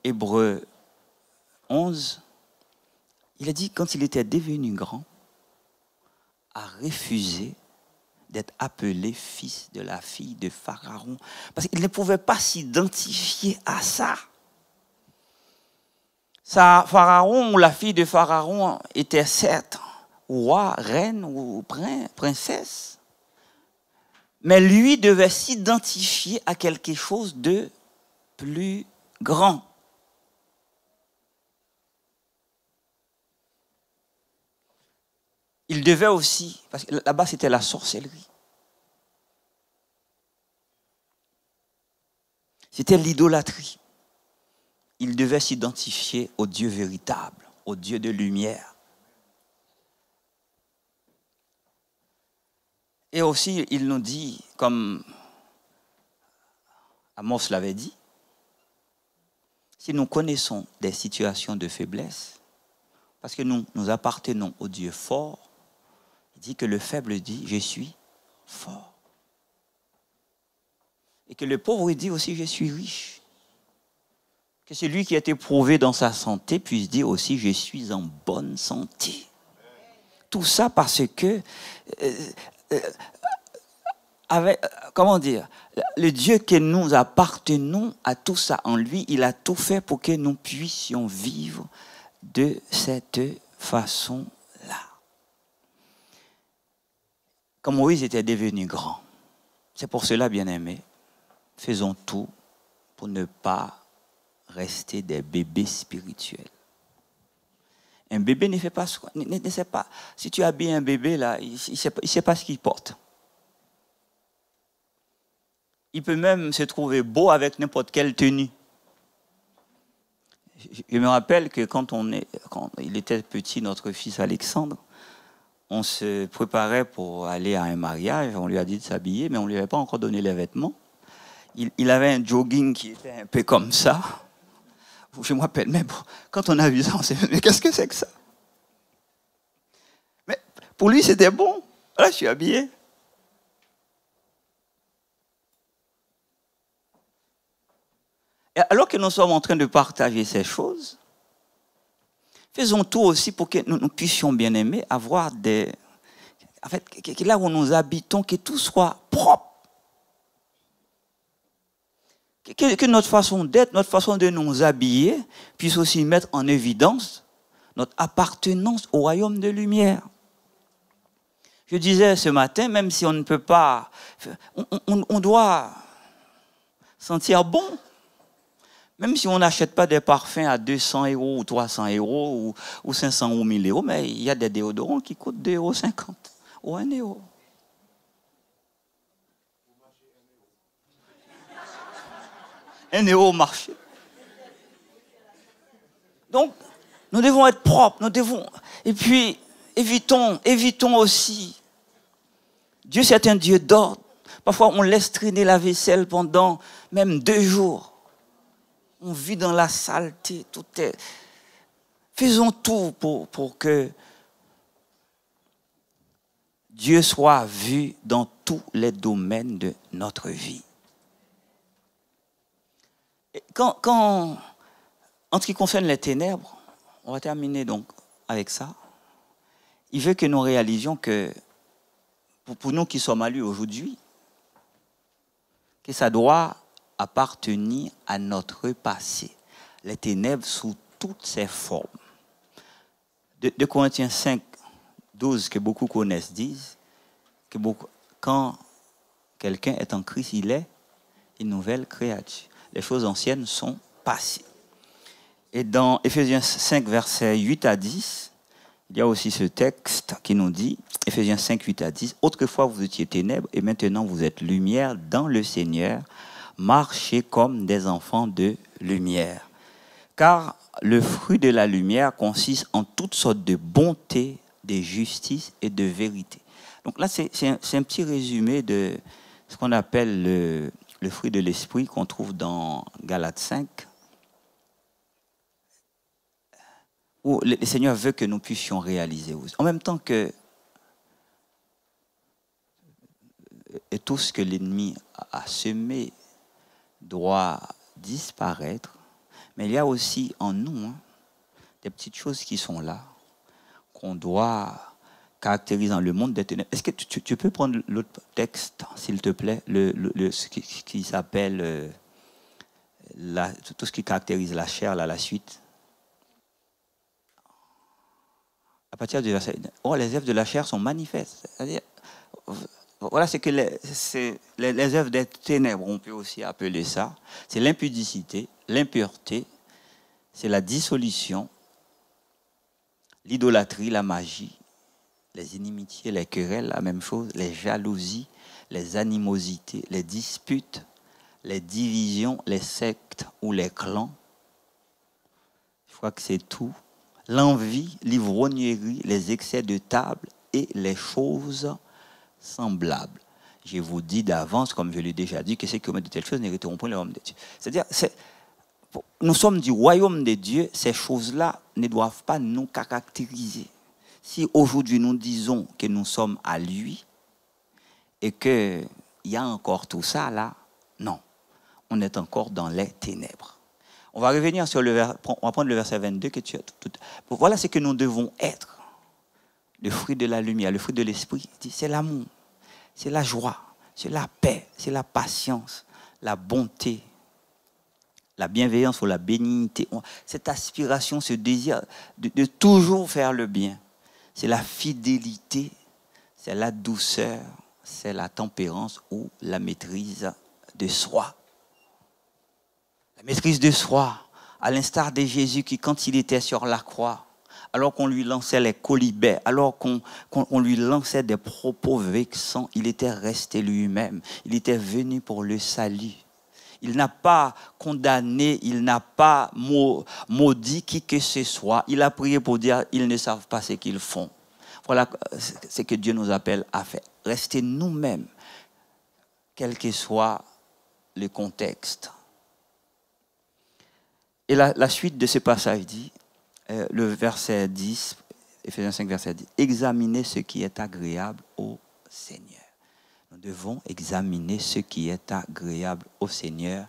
Hébreux 11, il a dit, quand il était devenu grand, a refusé d'être appelé fils de la fille de Pharaon. Parce qu'il ne pouvait pas s'identifier à ça. Pharaon ou la fille de Pharaon était certes roi, reine ou princesse. Mais lui devait s'identifier à quelque chose de plus grand. Il devait aussi, parce que là-bas c'était la sorcellerie. C'était l'idolâtrie. Il devait s'identifier au Dieu véritable, au Dieu de lumière. Et aussi, il nous dit, comme Amos l'avait dit, si nous connaissons des situations de faiblesse, parce que nous appartenons au Dieu fort, il dit que le faible dit, je suis fort. Et que le pauvre dit aussi, je suis riche. Que celui qui est éprouvé dans sa santé puisse dire aussi, je suis en bonne santé. Tout ça parce que, le Dieu que nous appartenons à tout ça en lui, il a tout fait pour que nous puissions vivre de cette façon-là. Comme Moïse était devenu grand, c'est pour cela, bien-aimés, faisons tout pour ne pas rester des bébés spirituels. Un bébé ne sait pas. Si tu habilles un bébé, là, il ne sait pas ce qu'il porte. Il peut même se trouver beau avec n'importe quelle tenue. Je me rappelle que quand il était petit, notre fils Alexandre, on se préparait pour aller à un mariage. On lui a dit de s'habiller, mais on ne lui avait pas encore donné les vêtements. Il avait un jogging qui était un peu comme ça. Je me rappelle même, quand on a vu ça, on s'est dit, mais qu'est-ce que c'est que ça? Mais pour lui, c'était bon. Là, je suis habillé. Et alors que nous sommes en train de partager ces choses, faisons tout aussi pour que nous puissions, bien aimer, avoir que là où nous habitons, que tout soit propre. Que notre façon d'être, notre façon de nous habiller puisse aussi mettre en évidence notre appartenance au royaume de lumière. Je disais ce matin, même si on ne peut pas, on doit sentir bon. Même si on n'achète pas des parfums à 200 € ou 300 € ou 500 ou 1000 €, mais il y a des déodorants qui coûtent 2,50 € ou 1 €. Un euro au marché. Donc, nous devons être propres, et puis évitons aussi. Dieu, c'est un Dieu d'ordre. Parfois, on laisse traîner la vaisselle pendant même 2 jours. On vit dans la saleté, tout est. Faisons tout pour que Dieu soit vu dans tous les domaines de notre vie. Quand en ce qui concerne les ténèbres, on va terminer donc avec ça. Il veut que nous réalisions que, pour nous qui sommes à lui aujourd'hui, que ça doit appartenir à notre passé. Les ténèbres sous toutes ses formes. De Corinthiens 5, 12, que beaucoup connaissent, disent que quand quelqu'un est en Christ, il est une nouvelle créature. Les choses anciennes sont passées. Et dans Éphésiens 5, versets 8 à 10, il y a aussi ce texte qui nous dit, Éphésiens 5, 8 à 10, « Autrefois vous étiez ténèbres et maintenant vous êtes lumière dans le Seigneur. Marchez comme des enfants de lumière. Car le fruit de la lumière consiste en toutes sortes de bonté, de justice et de vérité. Donc là, c'est un petit résumé de ce qu'on appelle le fruit de l'esprit qu'on trouve dans Galates 5, où le Seigneur veut que nous puissions réaliser. En même temps que et tout ce que l'ennemi a semé doit disparaître, mais il y a aussi en nous des petites choses qui sont là, qu'on doit caractériser dans le monde des ténèbres. Est-ce que tu peux prendre l'autre texte, s'il te plaît, ce qui s'appelle tout ce qui caractérise la chair, là, la suite. À partir du verset, les œuvres de la chair sont manifestes. C'est-à-dire, voilà, c'est que les œuvres des ténèbres, on peut aussi appeler ça. C'est l'impudicité, l'impureté, c'est la dissolution, l'idolâtrie, la magie, les inimitiés, les querelles, la même chose, les jalousies, les animosités, les disputes, les divisions, les sectes ou les clans. Je crois que c'est tout. L'envie, l'ivrognerie, les excès de table et les choses semblables. Je vous dis d'avance, comme je l'ai déjà dit, que ceux qui commettent de telles choses n'hériteront point le royaume de Dieu. C'est-à-dire, nous sommes du royaume de Dieu, ces choses-là ne doivent pas nous caractériser. Si aujourd'hui nous disons que nous sommes à lui et qu'il y a encore tout ça là, non, on est encore dans les ténèbres. On va revenir sur on va prendre le verset 22 que tu as tout. Voilà ce que nous devons être. Le fruit de la lumière, le fruit de l'esprit, c'est l'amour, c'est la joie, c'est la paix, c'est la patience, la bonté, la bienveillance ou la bénignité. Cette aspiration, ce désir de toujours faire le bien. C'est la fidélité, c'est la douceur, c'est la tempérance ou la maîtrise de soi. La maîtrise de soi, à l'instar de Jésus qui, quand il était sur la croix, alors qu'on lui lançait les colibets, alors qu'on lui lançait des propos vexants, il était resté lui-même. Il était venu pour le salut. Il n'a pas condamné, il n'a pas maudit qui que ce soit. Il a prié pour dire ils ne savent pas ce qu'ils font. Voilà ce que Dieu nous appelle à faire. Rester nous-mêmes, quel que soit le contexte. Et la suite de ce passage dit, le verset 10, Éphésiens 5, verset 10, examinez ce qui est agréable au Seigneur. Nous devons examiner ce qui est agréable au Seigneur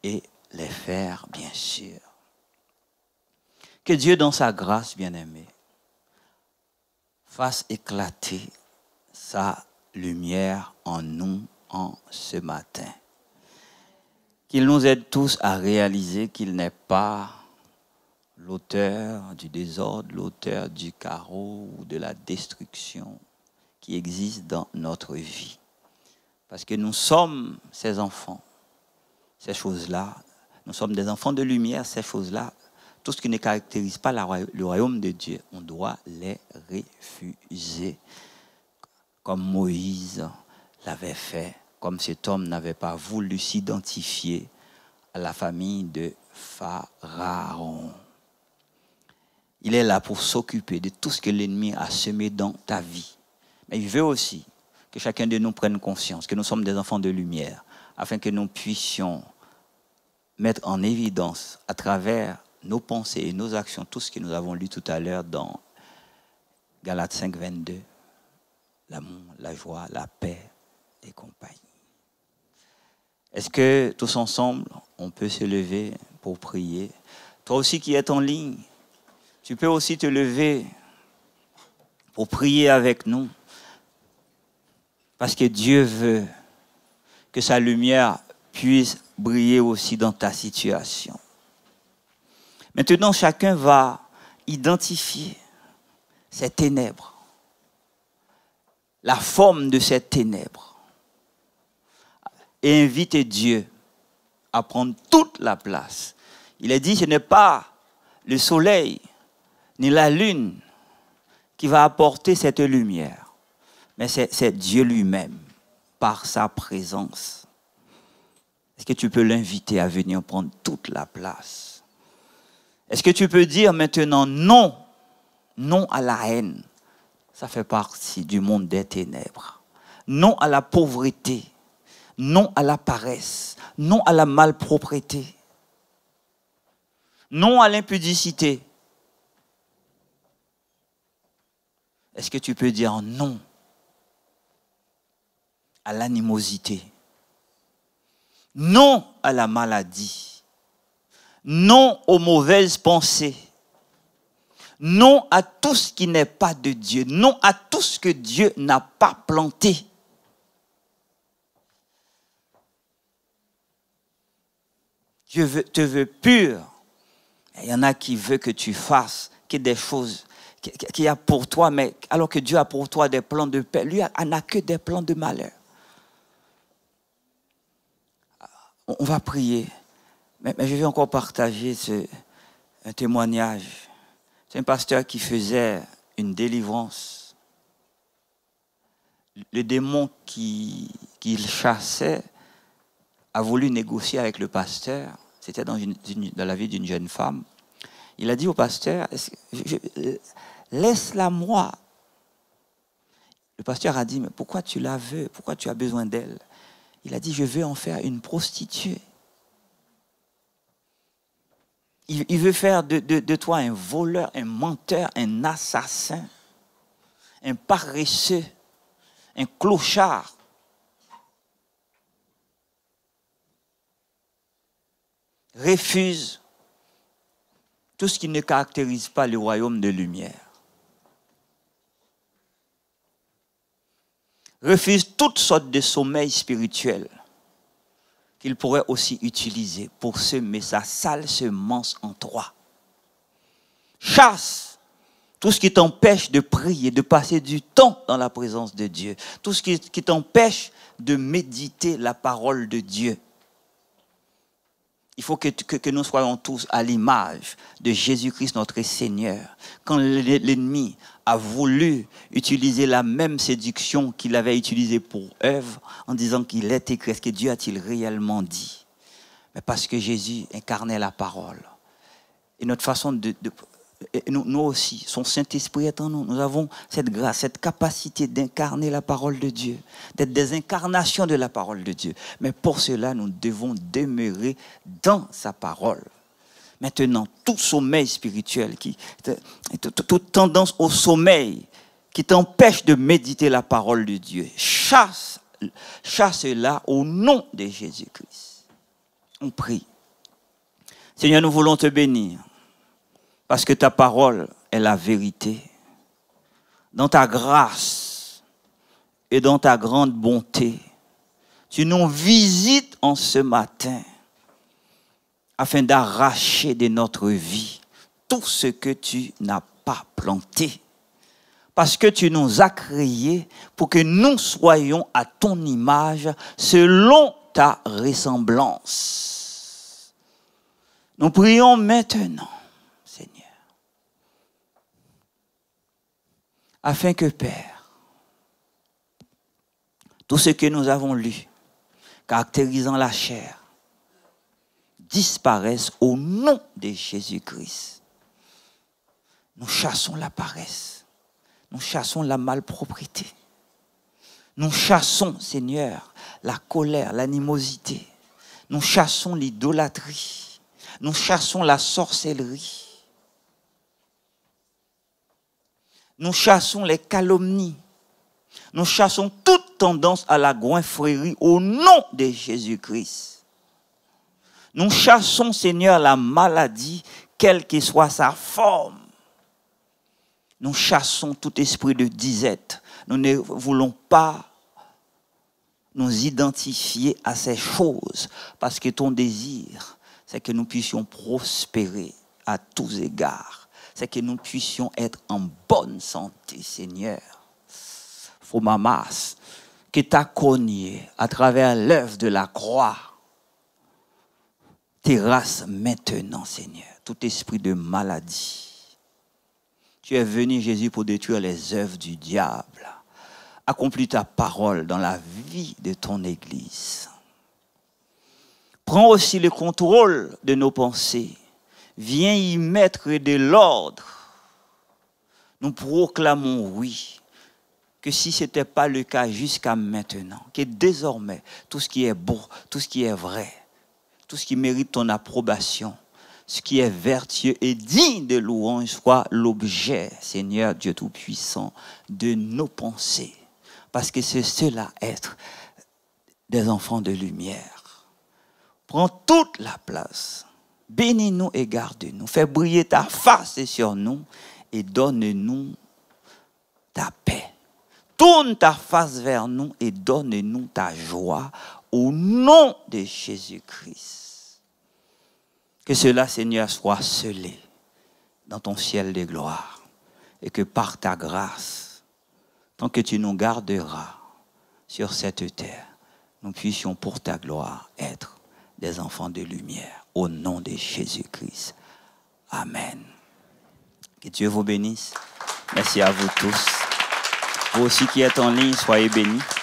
et les faire, bien sûr. Que Dieu, dans sa grâce, bien-aimé, fasse éclater sa lumière en nous en ce matin. Qu'il nous aide tous à réaliser qu'il n'est pas l'auteur du désordre, l'auteur du chaos ou de la destruction qui existe dans notre vie. Parce que nous sommes ces enfants, ces choses-là, nous sommes des enfants de lumière, ces choses-là, tout ce qui ne caractérise pas le royaume de Dieu, on doit les refuser. Comme Moïse l'avait fait, comme cet homme n'avait pas voulu s'identifier à la famille de Pharaon. Il est là pour s'occuper de tout ce que l'ennemi a semé dans ta vie. Mais il veut aussi que chacun de nous prenne conscience que nous sommes des enfants de lumière, afin que nous puissions mettre en évidence à travers nos pensées et nos actions tout ce que nous avons lu tout à l'heure dans Galates 5, 22, l'amour, la joie, la paix et compagnie. Est-ce que tous ensemble, on peut se lever pour prier? Toi aussi qui es en ligne, tu peux aussi te lever pour prier avec nous. Parce que Dieu veut que sa lumière puisse briller aussi dans ta situation. Maintenant, chacun va identifier ces ténèbres, la forme de ces ténèbres, et invite Dieu à prendre toute la place. Il est dit, ce n'est pas le soleil ni la lune qui va apporter cette lumière, mais c'est Dieu lui-même, par sa présence. Est-ce que tu peux l'inviter à venir prendre toute la place? Est-ce que tu peux dire maintenant non, non à la haine, ça fait partie du monde des ténèbres. Non à la pauvreté, non à la paresse, non à la malpropreté, non à l'impudicité. Est-ce que tu peux dire non à l'animosité? Non à la maladie. Non aux mauvaises pensées. Non à tout ce qui n'est pas de Dieu. Non à tout ce que Dieu n'a pas planté. Dieu te veut pur. Il y en a qui veulent que tu fasses des choses qu'il y a pour toi, mais alors que Dieu a pour toi des plans de paix, lui n'a que des plans de malheur. On va prier, mais je vais encore partager un témoignage. C'est un pasteur qui faisait une délivrance. Le démon qu'il chassait a voulu négocier avec le pasteur. C'était dans la vie d'une jeune femme. Il a dit au pasteur, laisse-la moi. Le pasteur a dit, mais pourquoi tu la veux? Pourquoi tu as besoin d'elle? Il a dit, je veux en faire une prostituée. Il veut faire de toi un voleur, un menteur, un assassin, un paresseux, un clochard. Refuse tout ce qui ne caractérise pas le royaume de lumière. Refuse toutes sortes de sommeils spirituels qu'il pourrait aussi utiliser pour semer sa sale semence en toi. Chasse tout ce qui t'empêche de prier, de passer du temps dans la présence de Dieu. Tout ce qui t'empêche de méditer la parole de Dieu. Il faut que nous soyons tous à l'image de Jésus-Christ, notre Seigneur. Quand l'ennemi a voulu utiliser la même séduction qu'il avait utilisée pour Ève, en disant qu'il est écrit, est-ce que Dieu a-t-il réellement dit? Mais parce que Jésus incarnait la parole. Et notre façon nous aussi, son Saint-Esprit est en nous. Nous avons cette grâce, cette capacité d'incarner la parole de Dieu, d'être des incarnations de la parole de Dieu. Mais pour cela, nous devons demeurer dans sa parole. Maintenant, tout sommeil spirituel, toute tendance au sommeil qui t'empêche de méditer la parole de Dieu, chasse-la au nom de Jésus-Christ. On prie. Seigneur, nous voulons te bénir. Parce que ta parole est la vérité. Dans ta grâce et dans ta grande bonté, tu nous visites en ce matin afin d'arracher de notre vie tout ce que tu n'as pas planté. Parce que tu nous as créés pour que nous soyons à ton image selon ta ressemblance. Nous prions maintenant, afin que, Père, tout ce que nous avons lu, caractérisant la chair, disparaisse au nom de Jésus-Christ. Nous chassons la paresse, nous chassons la malpropreté, nous chassons, Seigneur, la colère, l'animosité, nous chassons l'idolâtrie, nous chassons la sorcellerie. Nous chassons les calomnies. Nous chassons toute tendance à la goinfrerie au nom de Jésus-Christ. Nous chassons, Seigneur, la maladie, quelle que soit sa forme. Nous chassons tout esprit de disette. Nous ne voulons pas nous identifier à ces choses parce que ton désir, c'est que nous puissions prospérer à tous égards. C'est que nous puissions être en bonne santé, Seigneur. Faut m'amasse que t'as cogné à travers l'œuvre de la croix. Terrasse maintenant, Seigneur, tout esprit de maladie. Tu es venu, Jésus, pour détruire les œuvres du diable. Accomplis ta parole dans la vie de ton Église. Prends aussi le contrôle de nos pensées. Viens y mettre de l'ordre. Nous proclamons oui que si ce n'était pas le cas jusqu'à maintenant, que désormais, tout ce qui est beau, tout ce qui est vrai, tout ce qui mérite ton approbation, ce qui est vertueux et digne de louange soit l'objet, Seigneur Dieu Tout-Puissant, de nos pensées. Parce que c'est cela être des enfants de lumière. Prends toute la place. Bénis-nous et garde-nous. Fais briller ta face sur nous et donne-nous ta paix. Tourne ta face vers nous et donne-nous ta joie au nom de Jésus-Christ. Que cela, Seigneur, soit scellé dans ton ciel de gloire et que par ta grâce, tant que tu nous garderas sur cette terre, nous puissions pour ta gloire être des enfants de lumière au nom de Jésus-Christ. Amen. Que Dieu vous bénisse. Merci à vous tous. Vous aussi qui êtes en ligne, soyez bénis.
Oh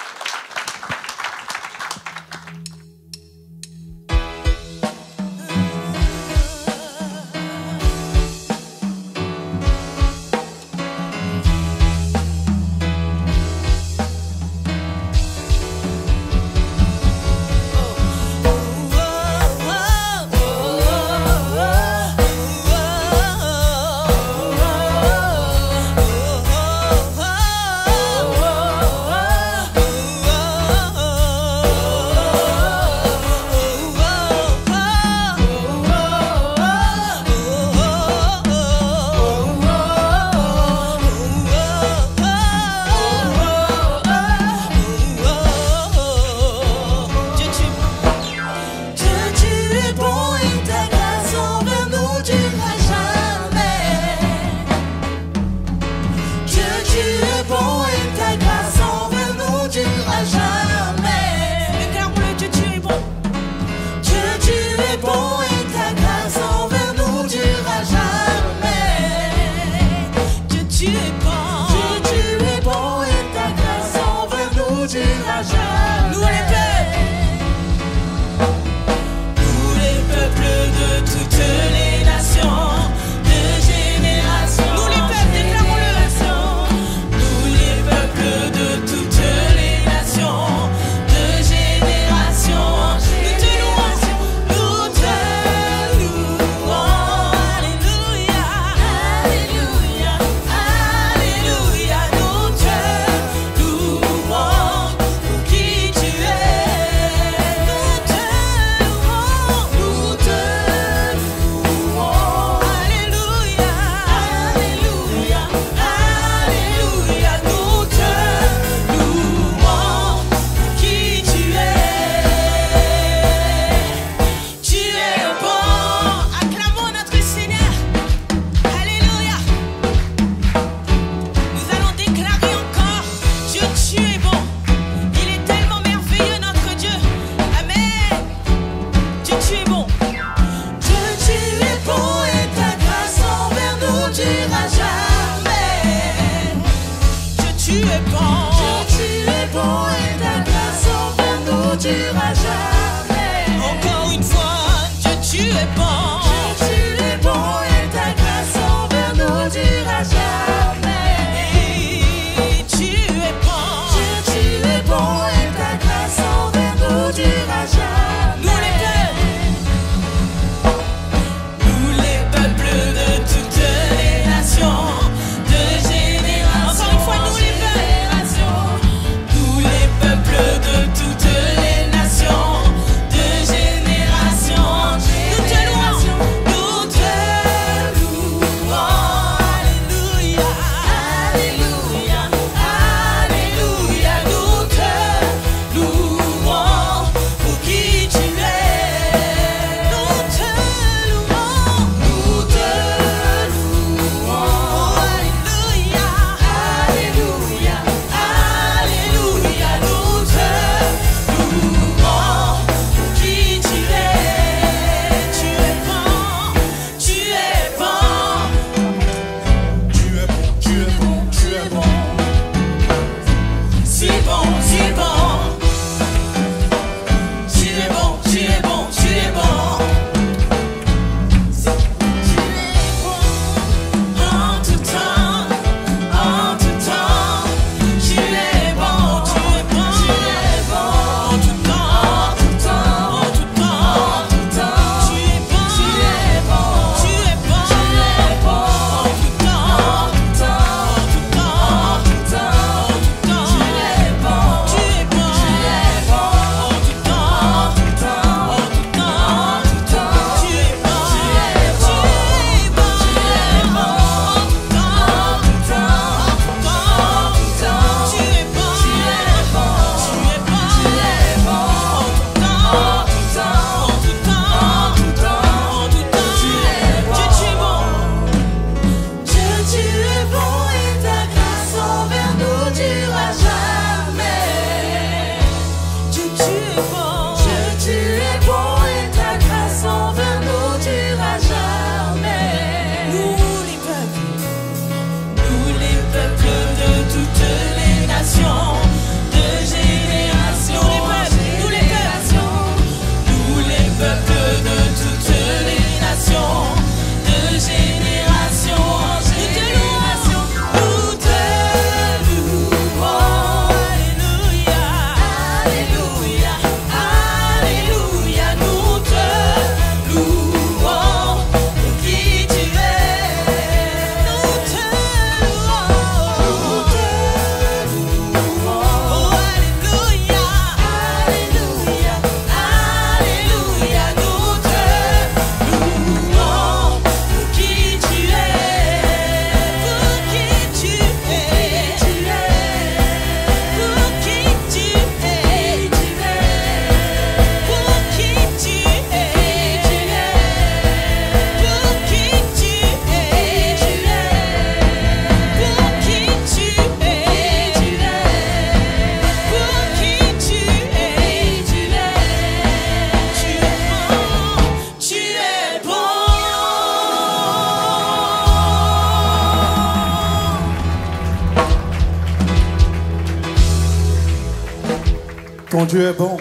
Ton Dieu est bon.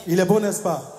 Il est bon, n'est-ce pas?